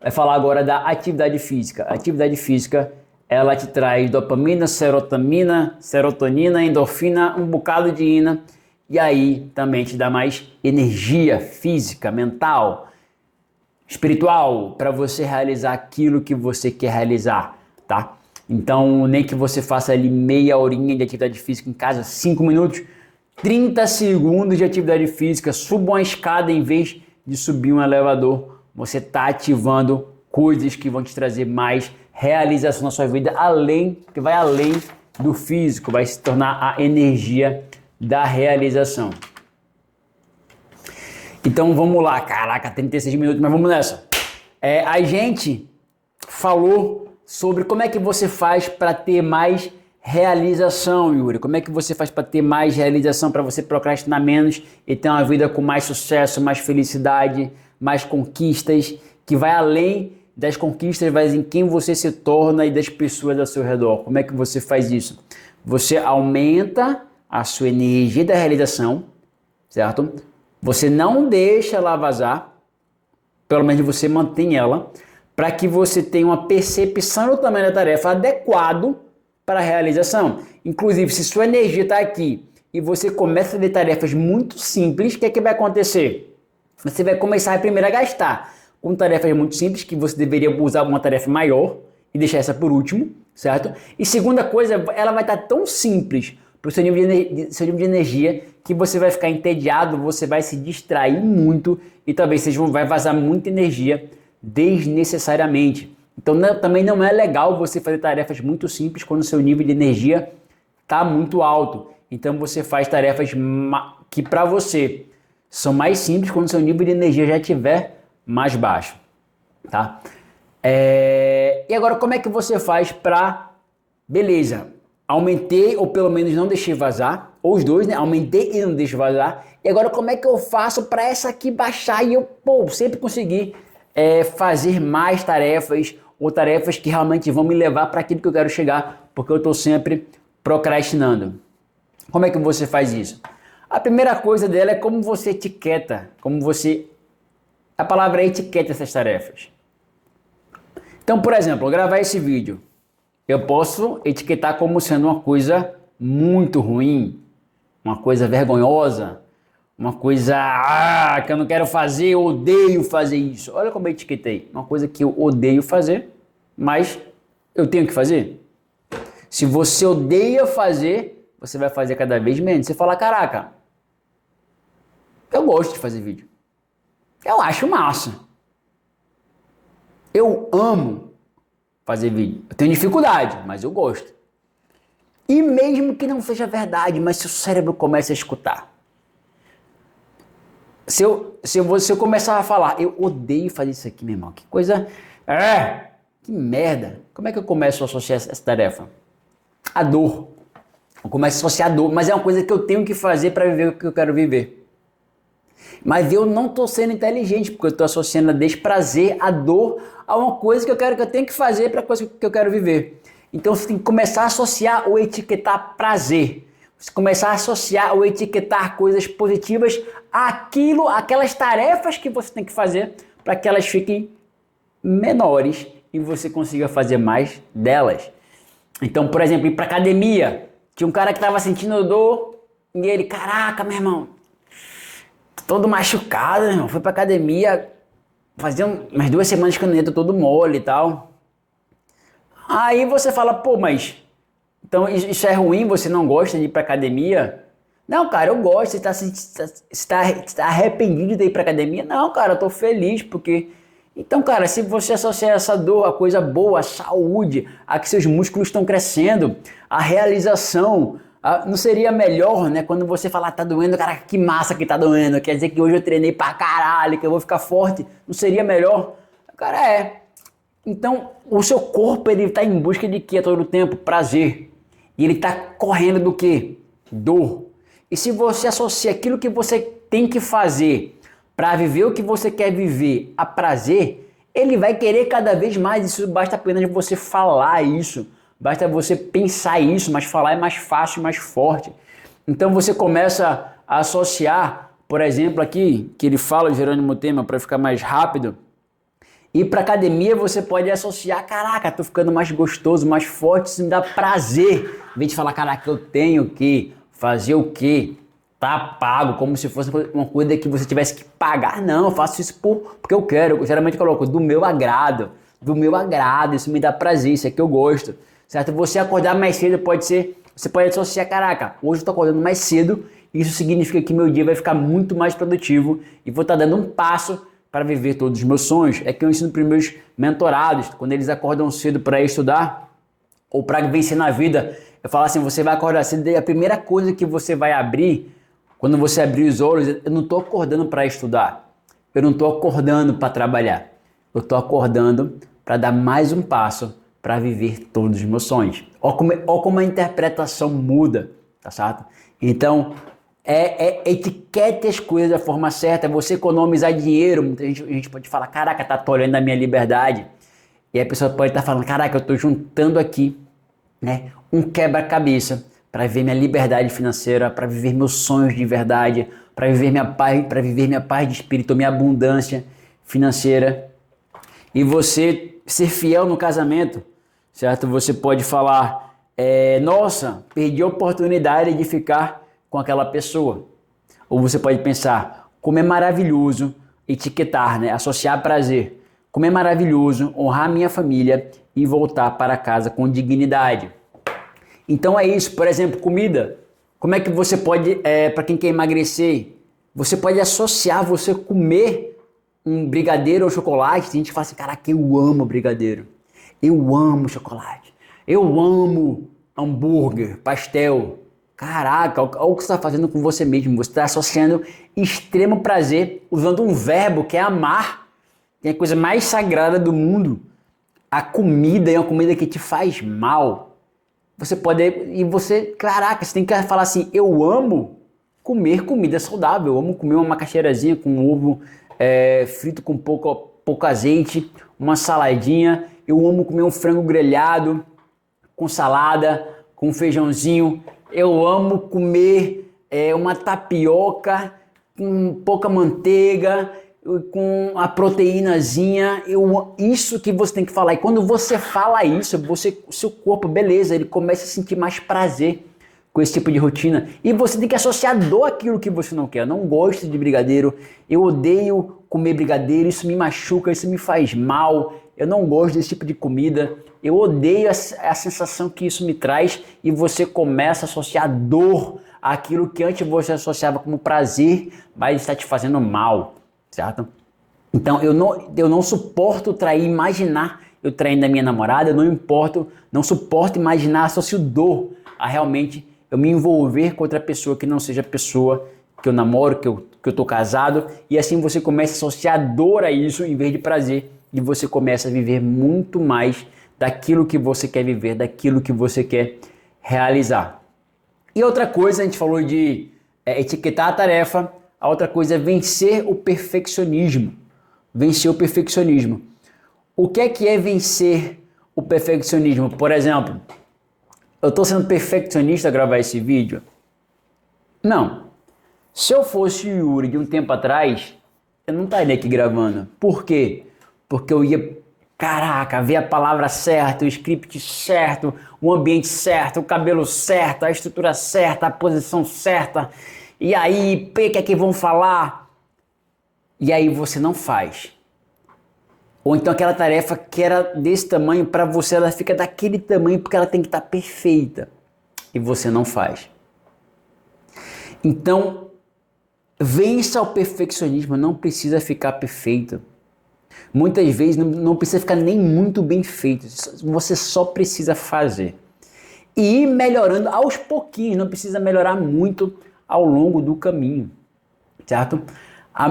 vai falar agora da atividade física. A atividade física, ela te traz dopamina, serotonina, endorfina, um bocado de ina. E aí também te dá mais energia física, mental, espiritual, para você realizar aquilo que você quer realizar, tá? Então, nem que você faça ali meia horinha de atividade física em casa, 5 minutos, 30 segundos de atividade física, suba uma escada em vez de subir um elevador, você está ativando coisas que vão te trazer mais realização na sua vida, que vai além do físico, vai se tornar a energia da realização. Então vamos lá, caraca, 36 minutos, mas vamos nessa. A gente falou sobre como é que você faz para ter mais realização, Yuri. Como é que você faz para ter mais realização, para você procrastinar menos e ter uma vida com mais sucesso, mais felicidade, mais conquistas, que vai além das conquistas, vai em quem você se torna e das pessoas ao seu redor. Como é que você faz isso? Você aumenta a sua energia da realização, certo? Você não deixa ela vazar, pelo menos você mantém ela, para que você tenha uma percepção do tamanho da tarefa adequado para a realização. Inclusive, se sua energia está aqui e você começa a fazer tarefas muito simples, o que é que vai acontecer? Você vai começar primeiro a gastar com tarefas muito simples, que você deveria usar uma tarefa maior e deixar essa por último, certo? E segunda coisa, ela vai estar tão simples para o seu nível de energia, que você vai ficar entediado, você vai se distrair muito e talvez vai vazar muita energia desnecessariamente. Então também não é legal você fazer tarefas muito simples quando o seu nível de energia está muito alto. Então você faz tarefas que para você são mais simples quando o seu nível de energia já estiver mais baixo, tá? E agora como é que você faz para, beleza, aumentei ou pelo menos não deixei vazar, ou os dois, né? Aumentei e não deixei vazar. E agora como é que eu faço para essa aqui baixar e eu sempre conseguir fazer mais tarefas ou tarefas que realmente vão me levar para aquilo que eu quero chegar, porque eu estou sempre procrastinando. Como é que você faz isso? A primeira coisa dela é como você etiqueta, a palavra é etiqueta essas tarefas. Então, por exemplo, eu gravar esse vídeo, eu posso etiquetar como sendo uma coisa muito ruim, uma coisa vergonhosa, uma coisa que eu não quero fazer, eu odeio fazer isso. Olha como eu etiquetei, uma coisa que eu odeio fazer, mas eu tenho que fazer. Se você odeia fazer, você vai fazer cada vez menos. Você fala, caraca, eu gosto de fazer vídeo. Eu acho massa. Eu amo fazer vídeo. Eu tenho dificuldade, mas eu gosto. E mesmo que não seja verdade, mas seu cérebro começa a escutar. Se eu começar a falar, eu odeio fazer isso aqui, meu irmão. Que coisa... que merda. Como é que eu começo a associar essa tarefa? A dor. Eu começo a associar a dor, mas é uma coisa que eu tenho que fazer para viver o que eu quero viver. Mas eu não estou sendo inteligente, porque eu estou associando a desprazer, a dor, a uma coisa que eu tenho que fazer para a coisa que eu quero viver. Então você tem que começar a associar ou etiquetar prazer. Você começar a associar ou etiquetar coisas positivas aquelas tarefas que você tem que fazer para que elas fiquem menores e você consiga fazer mais delas. Então, por exemplo, ir para academia. Tinha um cara que estava sentindo dor e ele, caraca, meu irmão, todo machucado, irmão. Fui pra academia, fazia umas 2 semanas que eu não ia, tô todo mole e tal. Aí você fala, pô, mas então isso é ruim, você não gosta de ir pra academia? Não, cara, eu gosto, você tá arrependido de ir pra academia? Não, cara, eu tô feliz porque... Então, cara, se você associar essa dor a coisa boa, a saúde, a que seus músculos estão crescendo, a realização, não seria melhor, né? Quando você falar, tá doendo, cara, que massa que tá doendo, quer dizer que hoje eu treinei pra caralho, que eu vou ficar forte, não seria melhor? Cara, é. Então, o seu corpo, ele tá em busca de quê a todo tempo? Prazer. E ele tá correndo do quê? Dor. E se você associa aquilo que você tem que fazer para viver o que você quer viver a prazer, ele vai querer cada vez mais. Isso basta apenas você falar isso, basta você pensar isso, mas falar é mais fácil, mais forte. Então você começa a associar, por exemplo, aqui, que ele fala, Jerônimo Temer, para ficar mais rápido, ir para academia você pode associar, caraca, tô ficando mais gostoso, mais forte, isso me dá prazer. Em vez de falar, caraca, eu tenho que fazer o quê? Tá pago, como se fosse uma coisa que você tivesse que pagar. Não, eu faço isso porque eu quero. Eu geralmente coloco do meu agrado, isso me dá prazer, isso é que eu gosto, certo? Você acordar mais cedo pode ser, você pode associar, caraca, hoje eu tô acordando mais cedo, isso significa que meu dia vai ficar muito mais produtivo e vou estar dando um passo para viver todos os meus sonhos. É que eu ensino para os meus mentorados, quando eles acordam cedo para estudar ou para vencer na vida, eu falo assim, você vai acordar cedo e a primeira coisa que você vai abrir, quando você abrir os olhos, eu não estou acordando para estudar, eu não estou acordando para trabalhar, eu estou acordando para dar mais um passo para viver todos os meus sonhos. Olha como a interpretação muda, tá certo? Então, etiquete as coisas da forma certa, é você economizar dinheiro. Muita gente pode falar, caraca, tá tolhendo a minha liberdade. E a pessoa pode estar falando, caraca, eu estou juntando aqui, né, um quebra-cabeça para viver minha liberdade financeira, para viver meus sonhos de verdade, para viver minha paz de espírito, minha abundância financeira. E você ser fiel no casamento, certo? Você pode falar, nossa, perdi a oportunidade de ficar com aquela pessoa. Ou você pode pensar, como é maravilhoso, etiquetar, né? Associar prazer. Como é maravilhoso honrar minha família e voltar para casa com dignidade. Então é isso, por exemplo, comida. Como é que você pode, para quem quer emagrecer, você pode associar você comer um brigadeiro ou chocolate. Tem gente que fala assim, caraca, eu amo brigadeiro, eu amo chocolate, eu amo hambúrguer, pastel. Caraca, olha o que você está fazendo com você mesmo. Você está associando extremo prazer, usando um verbo que é amar, que é a coisa mais sagrada do mundo. A comida é uma comida que te faz mal. Você pode, e você, caraca, você tem que falar assim, eu amo comer comida saudável, eu amo comer uma macaxeirazinha com ovo frito com pouco azeite, uma saladinha, eu amo comer um frango grelhado com salada, com feijãozinho. Eu amo comer uma tapioca com pouca manteiga, com a proteínazinha. Isso que você tem que falar. E quando você fala isso, seu corpo, beleza, ele começa a sentir mais prazer com esse tipo de rotina. E você tem que associar dor àquilo que você não quer. Eu não gosto de brigadeiro, eu odeio comer brigadeiro, isso me machuca, isso me faz mal. Eu não gosto desse tipo de comida, eu odeio a sensação que isso me traz, e você começa a associar dor àquilo que antes você associava como prazer, mas está te fazendo mal, certo? Então eu não suporto imaginar eu traindo a minha namorada, eu não suporto imaginar, associo dor a realmente eu me envolver com outra pessoa que não seja a pessoa que eu namoro, que eu tô casado, e assim você começa a associar dor a isso em vez de prazer. E você começa a viver muito mais daquilo que você quer viver, daquilo que você quer realizar. E outra coisa, a gente falou de etiquetar a tarefa, a outra coisa é vencer o perfeccionismo. Vencer o perfeccionismo. O que é vencer o perfeccionismo? Por exemplo, eu estou sendo perfeccionista a gravar esse vídeo? Não. Se eu fosse o Yuri de um tempo atrás, eu não estaria aqui gravando. Por quê? Porque eu ia, caraca, ver a palavra certa, o script certo, o ambiente certo, o cabelo certo, a estrutura certa, a posição certa. E aí, o que é que vão falar? e aí você não faz. Ou então aquela tarefa que era desse tamanho, para você ela fica daquele tamanho porque ela tem que estar perfeita e você não faz. Então, vença o perfeccionismo, não precisa ficar perfeito. Muitas vezes não precisa ficar nem muito bem feito, você só precisa fazer. E ir melhorando aos pouquinhos, não precisa melhorar muito ao longo do caminho, certo?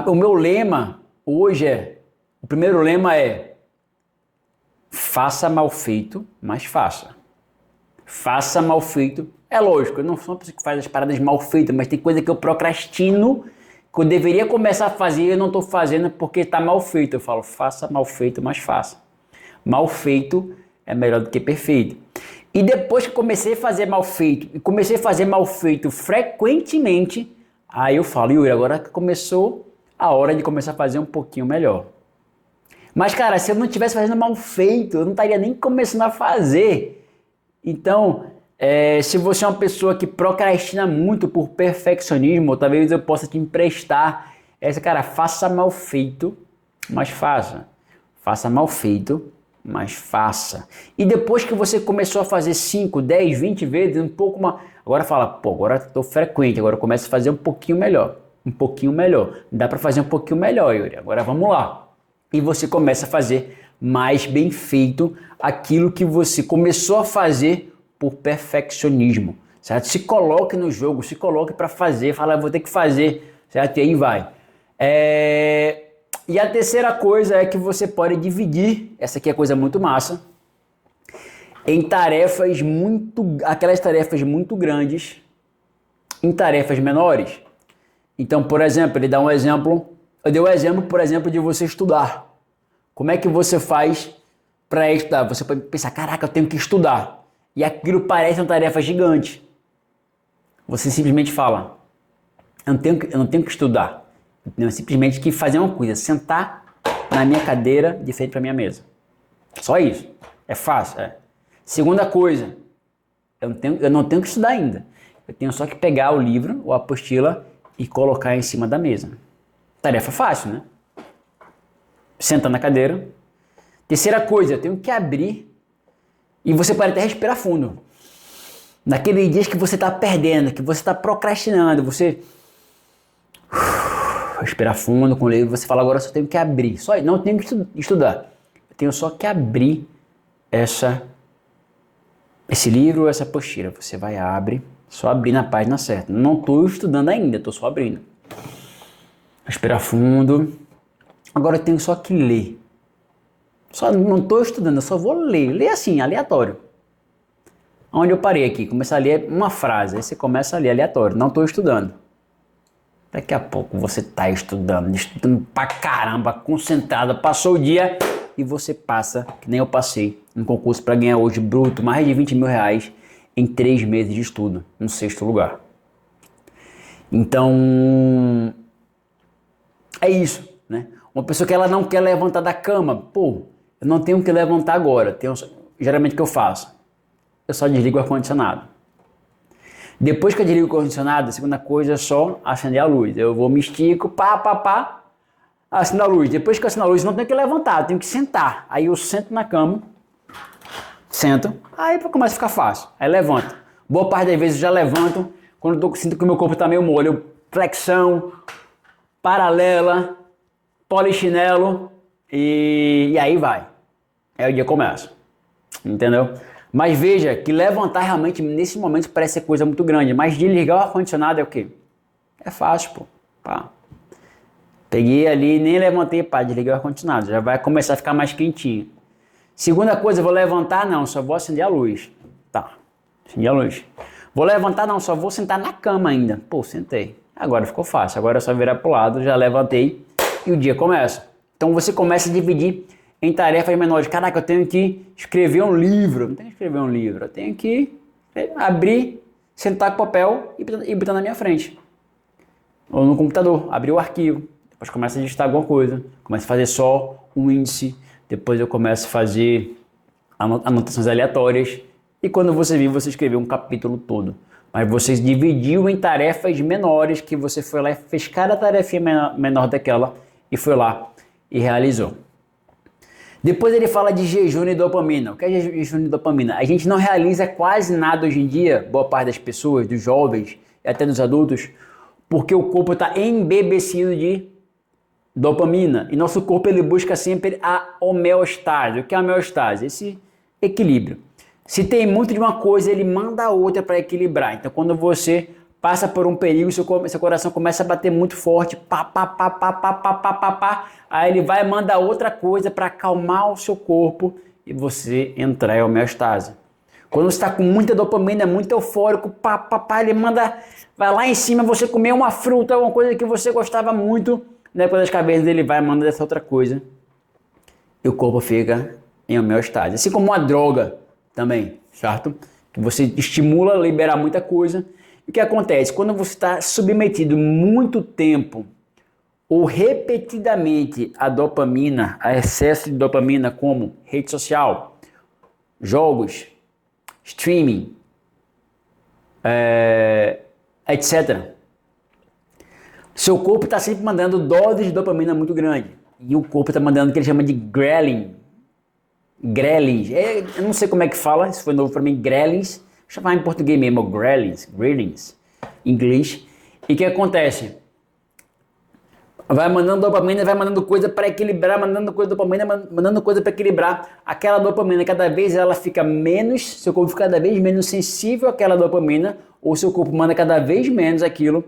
O meu lema hoje o primeiro lema é: faça mal feito, mas faça. Faça mal feito. É lógico, eu não sou uma pessoa que faz as paradas mal feitas, mas tem coisa que eu procrastino, que eu deveria começar a fazer e eu não estou fazendo porque está mal feito. Eu falo, faça mal feito, mas faça. Mal feito é melhor do que perfeito. E depois que comecei a fazer mal feito, e comecei a fazer mal feito frequentemente, aí eu falo, Yuri, agora que começou a hora de começar a fazer um pouquinho melhor. Mas, cara, se eu não estivesse fazendo mal feito, eu não estaria nem começando a fazer. Então, se você é uma pessoa que procrastina muito por perfeccionismo, talvez eu possa te emprestar essa, cara, faça mal feito, mas faça. Faça mal feito, mas faça. E depois que você começou a fazer 5, 10, 20 vezes, um pouco mais, agora fala, pô, agora estou frequente, agora eu começo a fazer um pouquinho melhor. Um pouquinho melhor. Dá para fazer um pouquinho melhor, Yuri. Agora vamos lá. E você começa a fazer mais bem feito aquilo que você começou a fazer por perfeccionismo, certo? Se coloque no jogo, se coloque para fazer, fala, vou ter que fazer, certo? E aí vai. E a terceira coisa é que você pode dividir, essa aqui é coisa muito massa, em tarefas aquelas tarefas muito grandes, em tarefas menores. Então, por exemplo, ele dá um exemplo. Eu dei o exemplo, por exemplo, de você estudar. Como é que você faz para estudar? Você pode pensar, caraca, eu tenho que estudar. E aquilo parece uma tarefa gigante. Você simplesmente fala, eu não tenho que estudar. Eu tenho simplesmente que fazer uma coisa, sentar na minha cadeira de frente para minha mesa. Só isso. É fácil, é. Segunda coisa, eu não tenho que estudar ainda. Eu tenho só que pegar o livro ou a apostila e colocar em cima da mesa. Tarefa fácil, né? Senta na cadeira. Terceira coisa, eu tenho que abrir e você pode até respirar fundo. Naqueles dias que você está perdendo, que você está procrastinando, você respirar fundo com o livro, você fala, agora eu só tenho que abrir. Só não tenho que estudar. Eu tenho só que abrir esse livro, essa apostila. Você vai abre, só abrir na página certa. Não estou estudando ainda, estou só abrindo. Respirar fundo. Agora eu tenho só que ler. Só não estou estudando, eu só vou ler. Ler assim, aleatório. Onde eu parei aqui, começar a ler uma frase. Aí você começa a ler aleatório. Não estou estudando. Daqui a pouco você está estudando pra caramba, concentrado. Passou o dia e você passa, que nem eu passei, um concurso para ganhar hoje bruto, mais de 20 mil reais em 3 meses de estudo, no 6º lugar. Então, é isso, né? Uma pessoa que ela não quer levantar da cama, pô, eu não tenho que levantar agora. Geralmente o que eu faço? Eu só desligo o ar-condicionado. Depois que eu desligo o ar-condicionado, a segunda coisa é só acender a luz. Eu vou, me estico, acendo a luz. Depois que eu acendo a luz, eu não tenho que levantar, eu tenho que sentar. Aí eu sento na cama, sento, aí começa a ficar fácil. Aí levanto. Boa parte das vezes eu já levanto, quando eu sinto que o meu corpo está meio mole, eu flexão, paralela, polichinelo e aí vai. Aí o dia começa. Entendeu? Mas veja que levantar realmente nesse momento parece ser coisa muito grande, mas desligar o ar-condicionado é o quê? É fácil, pô. Pá. Peguei ali, nem levantei, pá, desliguei o ar-condicionado, já vai começar a ficar mais quentinho. Segunda coisa, vou levantar? Não, só vou acender a luz. Tá, acendi a luz. Vou levantar? Não, só vou sentar na cama ainda. Pô, sentei. Agora ficou fácil, agora é só virar pro lado, já levantei e o dia começa. Então você começa a dividir em tarefas menores. Caraca, eu tenho que escrever um livro. Não tenho que escrever um livro, eu tenho que abrir, sentar com o papel e botar na minha frente. Ou no computador, abrir o arquivo. Depois começa a digitar alguma coisa. Começa a fazer só um índice. Depois eu começo a fazer anotações aleatórias. E quando você vir, você escreveu um capítulo todo. Mas você dividiu em tarefas menores que você foi lá e fez cada tarefinha menor daquela e foi lá e realizou. Depois ele fala de jejum de dopamina. O que é jejum de dopamina? A gente não realiza quase nada hoje em dia, boa parte das pessoas, dos jovens e até dos adultos, porque o corpo está embebecido de dopamina. E nosso corpo ele busca sempre a homeostase. O que é a homeostase? Esse equilíbrio. Se tem muito de uma coisa, ele manda a outra para equilibrar. Então quando você passa por um perigo, seu coração começa a bater muito forte, pá, pá, pá, pá, pá, pá, pá, pá, pá. Aí ele vai mandar outra coisa para acalmar o seu corpo e você entrar em homeostase. Quando você está com muita dopamina, muito eufórico, pá, pá, pá, ele manda, vai lá em cima, você comer uma fruta, uma coisa que você gostava muito, depois das cabeças ele vai mandar essa outra coisa e o corpo fica em homeostase. Assim como uma droga também, certo? Que você estimula a liberar muita coisa. O que acontece? Quando você está submetido muito tempo ou repetidamente a dopamina, a excesso de dopamina como rede social, jogos, streaming, etc. Seu corpo está sempre mandando doses de dopamina muito grande. E o corpo está mandando o que ele chama de ghrelin. Grelins. Eu não sei como é que fala, isso foi novo para mim, grelins. Chamar em português mesmo, grelins, em inglês. E o que acontece? Vai mandando dopamina, vai mandando coisa para equilibrar, mandando coisa dopamina, mandando coisa para equilibrar. Aquela dopamina, cada vez ela fica menos, seu corpo fica cada vez menos sensível àquela dopamina, ou seu corpo manda cada vez menos aquilo.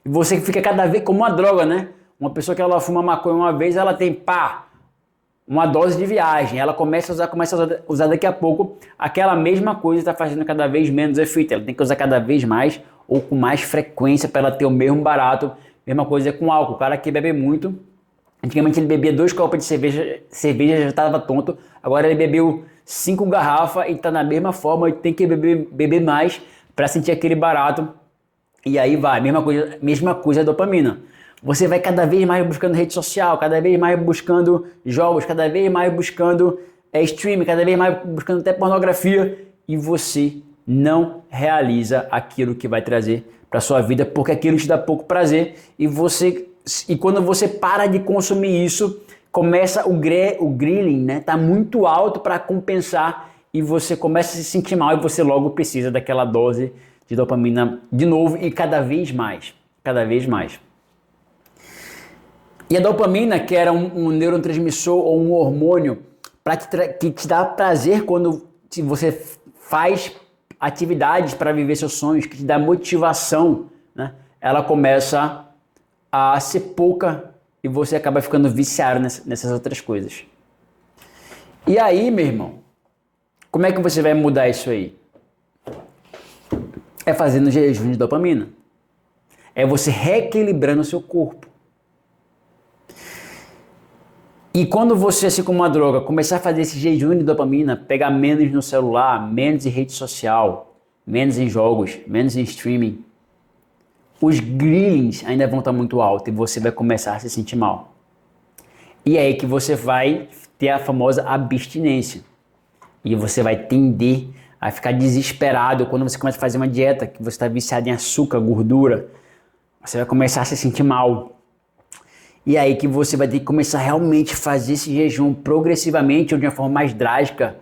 E você fica cada vez como uma droga, né? Uma pessoa que ela fuma maconha uma vez, ela tem uma dose de viagem, ela começa a usar daqui a pouco, aquela mesma coisa está fazendo cada vez menos efeito, ela tem que usar cada vez mais ou com mais frequência para ela ter o mesmo barato. Mesma coisa com álcool, o cara que bebe muito, antigamente ele bebia 2 copos de cerveja já estava tonto, agora ele bebeu 5 garrafas e está na mesma forma, ele tem que beber mais para sentir aquele barato, e aí vai, mesma coisa a dopamina. Você vai cada vez mais buscando rede social, cada vez mais buscando jogos, cada vez mais buscando streaming, cada vez mais buscando até pornografia e você não realiza aquilo que vai trazer para sua vida porque aquilo te dá pouco prazer e quando você para de consumir isso, começa o ghrelin, né? Tá muito alto para compensar e você começa a se sentir mal e você logo precisa daquela dose de dopamina de novo e cada vez mais, cada vez mais. E a dopamina, que era um neurotransmissor ou um hormônio que te dá prazer quando você faz atividades para viver seus sonhos, que te dá motivação, né? Ela começa a ser pouca e você acaba ficando viciado nessas outras coisas. E aí, meu irmão, como é que você vai mudar isso aí? É fazendo jejum de dopamina. É você reequilibrando o seu corpo. E quando você, assim como uma droga, começar a fazer esse jejum de dopamina, pegar menos no celular, menos em rede social, menos em jogos, menos em streaming, os grillings ainda vão estar muito altos e você vai começar a se sentir mal. E é aí que você vai ter a famosa abstinência. E você vai tender a ficar desesperado quando você começa a fazer uma dieta, que você está viciado em açúcar, gordura, você vai começar a se sentir mal. E aí que você vai ter que começar a realmente fazer esse jejum progressivamente ou de uma forma mais drástica,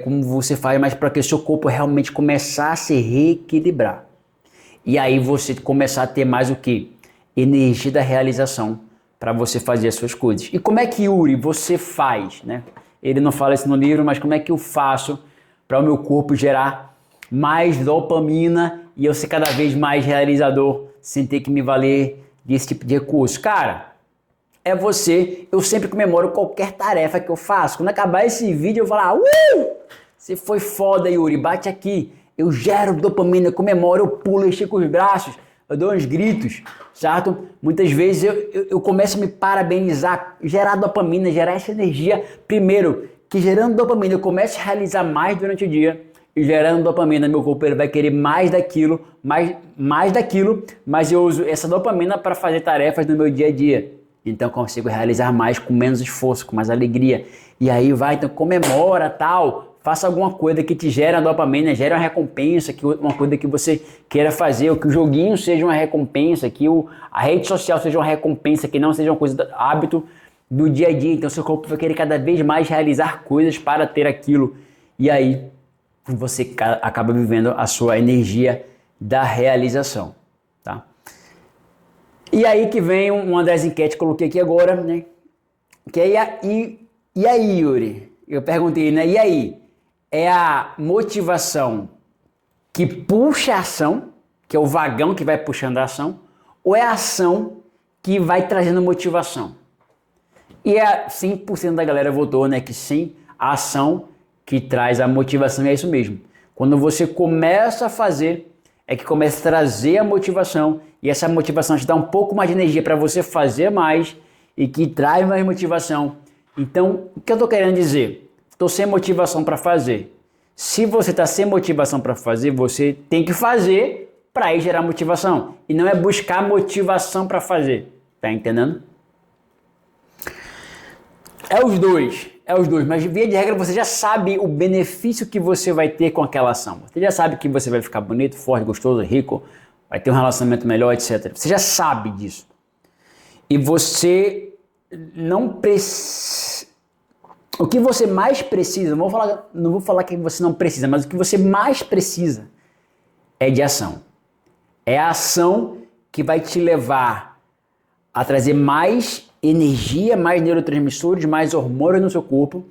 como você faz, mas para que o seu corpo realmente começar a se reequilibrar. E aí você começar a ter mais o que? Energia da realização para você fazer as suas coisas. E como é que, Yuri, você faz, né? Ele não fala isso no livro, mas como é que eu faço para o meu corpo gerar mais dopamina e eu ser cada vez mais realizador sem ter que me valer desse tipo de recurso? Cara, eu sempre comemoro qualquer tarefa que eu faço. Quando acabar esse vídeo eu vou falar, você foi foda, Yuri, bate aqui. Eu gero dopamina, eu comemoro, eu pulo, eu estico os braços, eu dou uns gritos, certo? Muitas vezes eu começo a me parabenizar, gerar dopamina, gerar essa energia. Primeiro, que gerando dopamina eu começo a realizar mais durante o dia. E gerando dopamina, meu corpo ele vai querer mais daquilo, mas eu uso essa dopamina para fazer tarefas no meu dia a dia. Então eu consigo realizar mais com menos esforço, com mais alegria. E aí vai, então comemora, tal, faça alguma coisa que te gere a dopamina, gere uma recompensa, uma coisa que você queira fazer, ou que o joguinho seja uma recompensa, que a rede social seja uma recompensa, que não seja uma coisa hábito do dia a dia. Então seu corpo vai querer cada vez mais realizar coisas para ter aquilo. E aí você acaba vivendo a sua energia da realização, tá? E aí que vem uma das enquetes que eu coloquei aqui agora, né? Que é e aí, Yuri? Eu perguntei, né? E aí? É a motivação que puxa a ação, que é o vagão que vai puxando a ação, ou é a ação que vai trazendo motivação? E 100% da galera votou, né, que sim, a ação que traz a motivação, é isso mesmo. Quando você começa a fazer, é que começa a trazer a motivação, e essa motivação te dá um pouco mais de energia para você fazer mais, e que traz mais motivação. Então, o que eu estou querendo dizer? Estou sem motivação para fazer. Se você está sem motivação para fazer, você tem que fazer para aí gerar motivação. E não é buscar motivação para fazer. Tá entendendo? É os dois. Mas via de regra você já sabe o benefício que você vai ter com aquela ação. Você já sabe que você vai ficar bonito, forte, gostoso, rico, vai ter um relacionamento melhor, etc. Você já sabe disso. E você não precisa... O que você mais precisa, não vou falar que você não precisa, mas o que você mais precisa é de ação. É a ação que vai te levar a trazer mais energia, mais neurotransmissores, mais hormônios no seu corpo,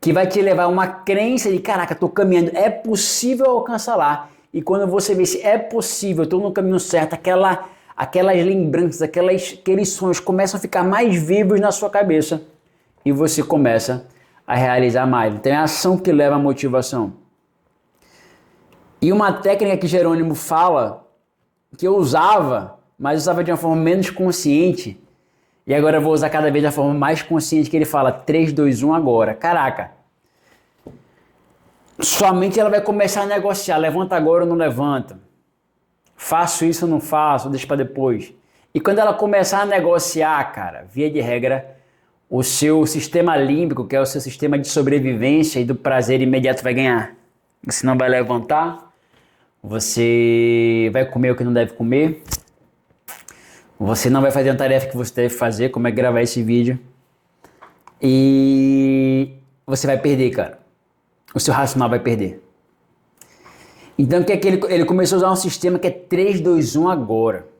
que vai te levar a uma crença de, caraca, estou caminhando, é possível alcançar lá. E quando você vê se é possível, estou no caminho certo, aquelas lembranças, aqueles sonhos começam a ficar mais vivos na sua cabeça e você começa a realizar mais. Então é a ação que leva à motivação. E uma técnica que Jerônimo fala, que eu usava, mas usava de uma forma menos consciente, e agora eu vou usar cada vez da forma mais consciente, que ele fala 3, 2, 1 agora. Caraca! Sua mente ela vai começar a negociar, levanta agora ou não levanta. Faço isso ou não faço, deixa para depois. E quando ela começar a negociar, cara, via de regra, o seu sistema límbico, que é o seu sistema de sobrevivência e do prazer imediato, vai ganhar. Você não vai levantar, você vai comer o que não deve comer, você não vai fazer a tarefa que você deve fazer, como é gravar esse vídeo, e você vai perder, cara. O seu racional vai perder. Então o que é que ele começou a usar um sistema que é 3, 2, 1 agora.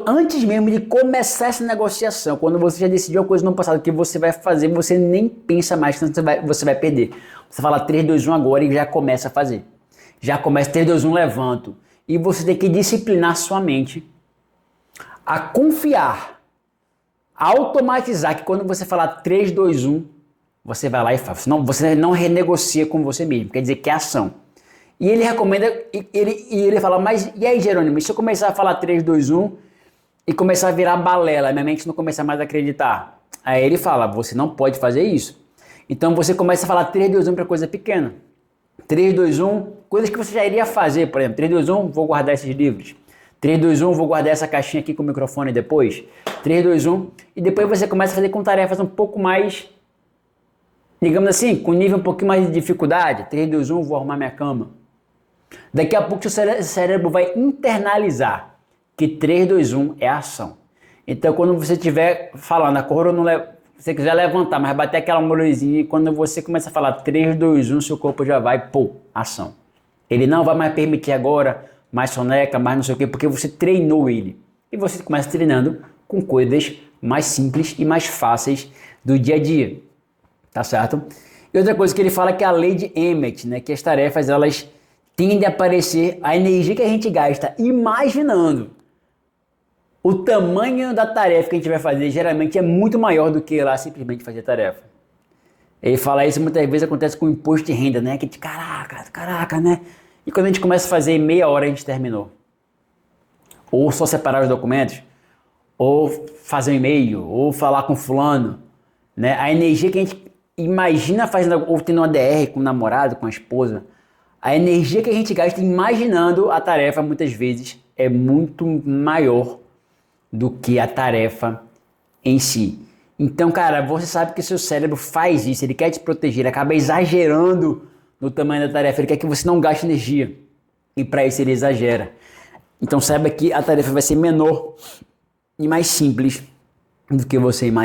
Antes mesmo de começar essa negociação, quando você já decidiu a coisa no passado que você vai fazer, você nem pensa mais que você vai perder. Você fala 3, 2, 1 agora e já começa a fazer. Já começa 3, 2, 1, levanto. E você tem que disciplinar sua mente a confiar, a automatizar que quando você falar 3, 2, 1, você vai lá e faz. Senão você não renegocia com você mesmo, quer dizer que é ação. E ele recomenda, ele fala, mas e aí, Jerônimo, e se eu começar a falar 3, 2, 1 e começar a virar balela, minha mente não começar mais a acreditar? Aí ele fala, você não pode fazer isso. Então você começa a falar 3, 2, 1 para coisa pequena. 3, 2, 1, coisas que você já iria fazer, por exemplo, 3, 2, 1, vou guardar esses livros. 3, 2, 1, vou guardar essa caixinha aqui com o microfone depois. 3, 2, 1, e depois você começa a fazer com tarefas um pouco mais, digamos assim, com nível um pouquinho mais de dificuldade. 3, 2, 1, vou arrumar minha cama. Daqui a pouco seu cérebro vai internalizar que 3, 2, 1 é ação. Então quando você estiver falando, acorda, se você quiser levantar, mas bater aquela molezinha, e quando você começa a falar 3, 2, 1, seu corpo já vai, ação. Ele não vai mais permitir agora mais soneca, mais não sei o que, porque você treinou ele. E você começa treinando com coisas mais simples e mais fáceis do dia a dia. Tá certo? E outra coisa que ele fala é que a lei de Emmett, né, que as tarefas elas tendem a aparecer, a energia que a gente gasta imaginando o tamanho da tarefa que a gente vai fazer, geralmente é muito maior do que lá simplesmente fazer tarefa. Ele fala isso muitas vezes acontece com o imposto de renda, né? Que de caraca, né? E quando a gente começa a fazer em meia hora a gente terminou. Ou só separar os documentos, ou fazer um e-mail, ou falar com fulano, né? A energia que a gente imagina fazendo, ou tendo uma DR com o namorado, com a esposa, a energia que a gente gasta imaginando a tarefa muitas vezes é muito maior do que a tarefa em si. Então, cara, você sabe que seu cérebro faz isso, ele quer te proteger, ele acaba exagerando no tamanho da tarefa, ele quer que você não gaste energia. E para isso ele exagera. Então saiba que a tarefa vai ser menor e mais simples do que você imagina.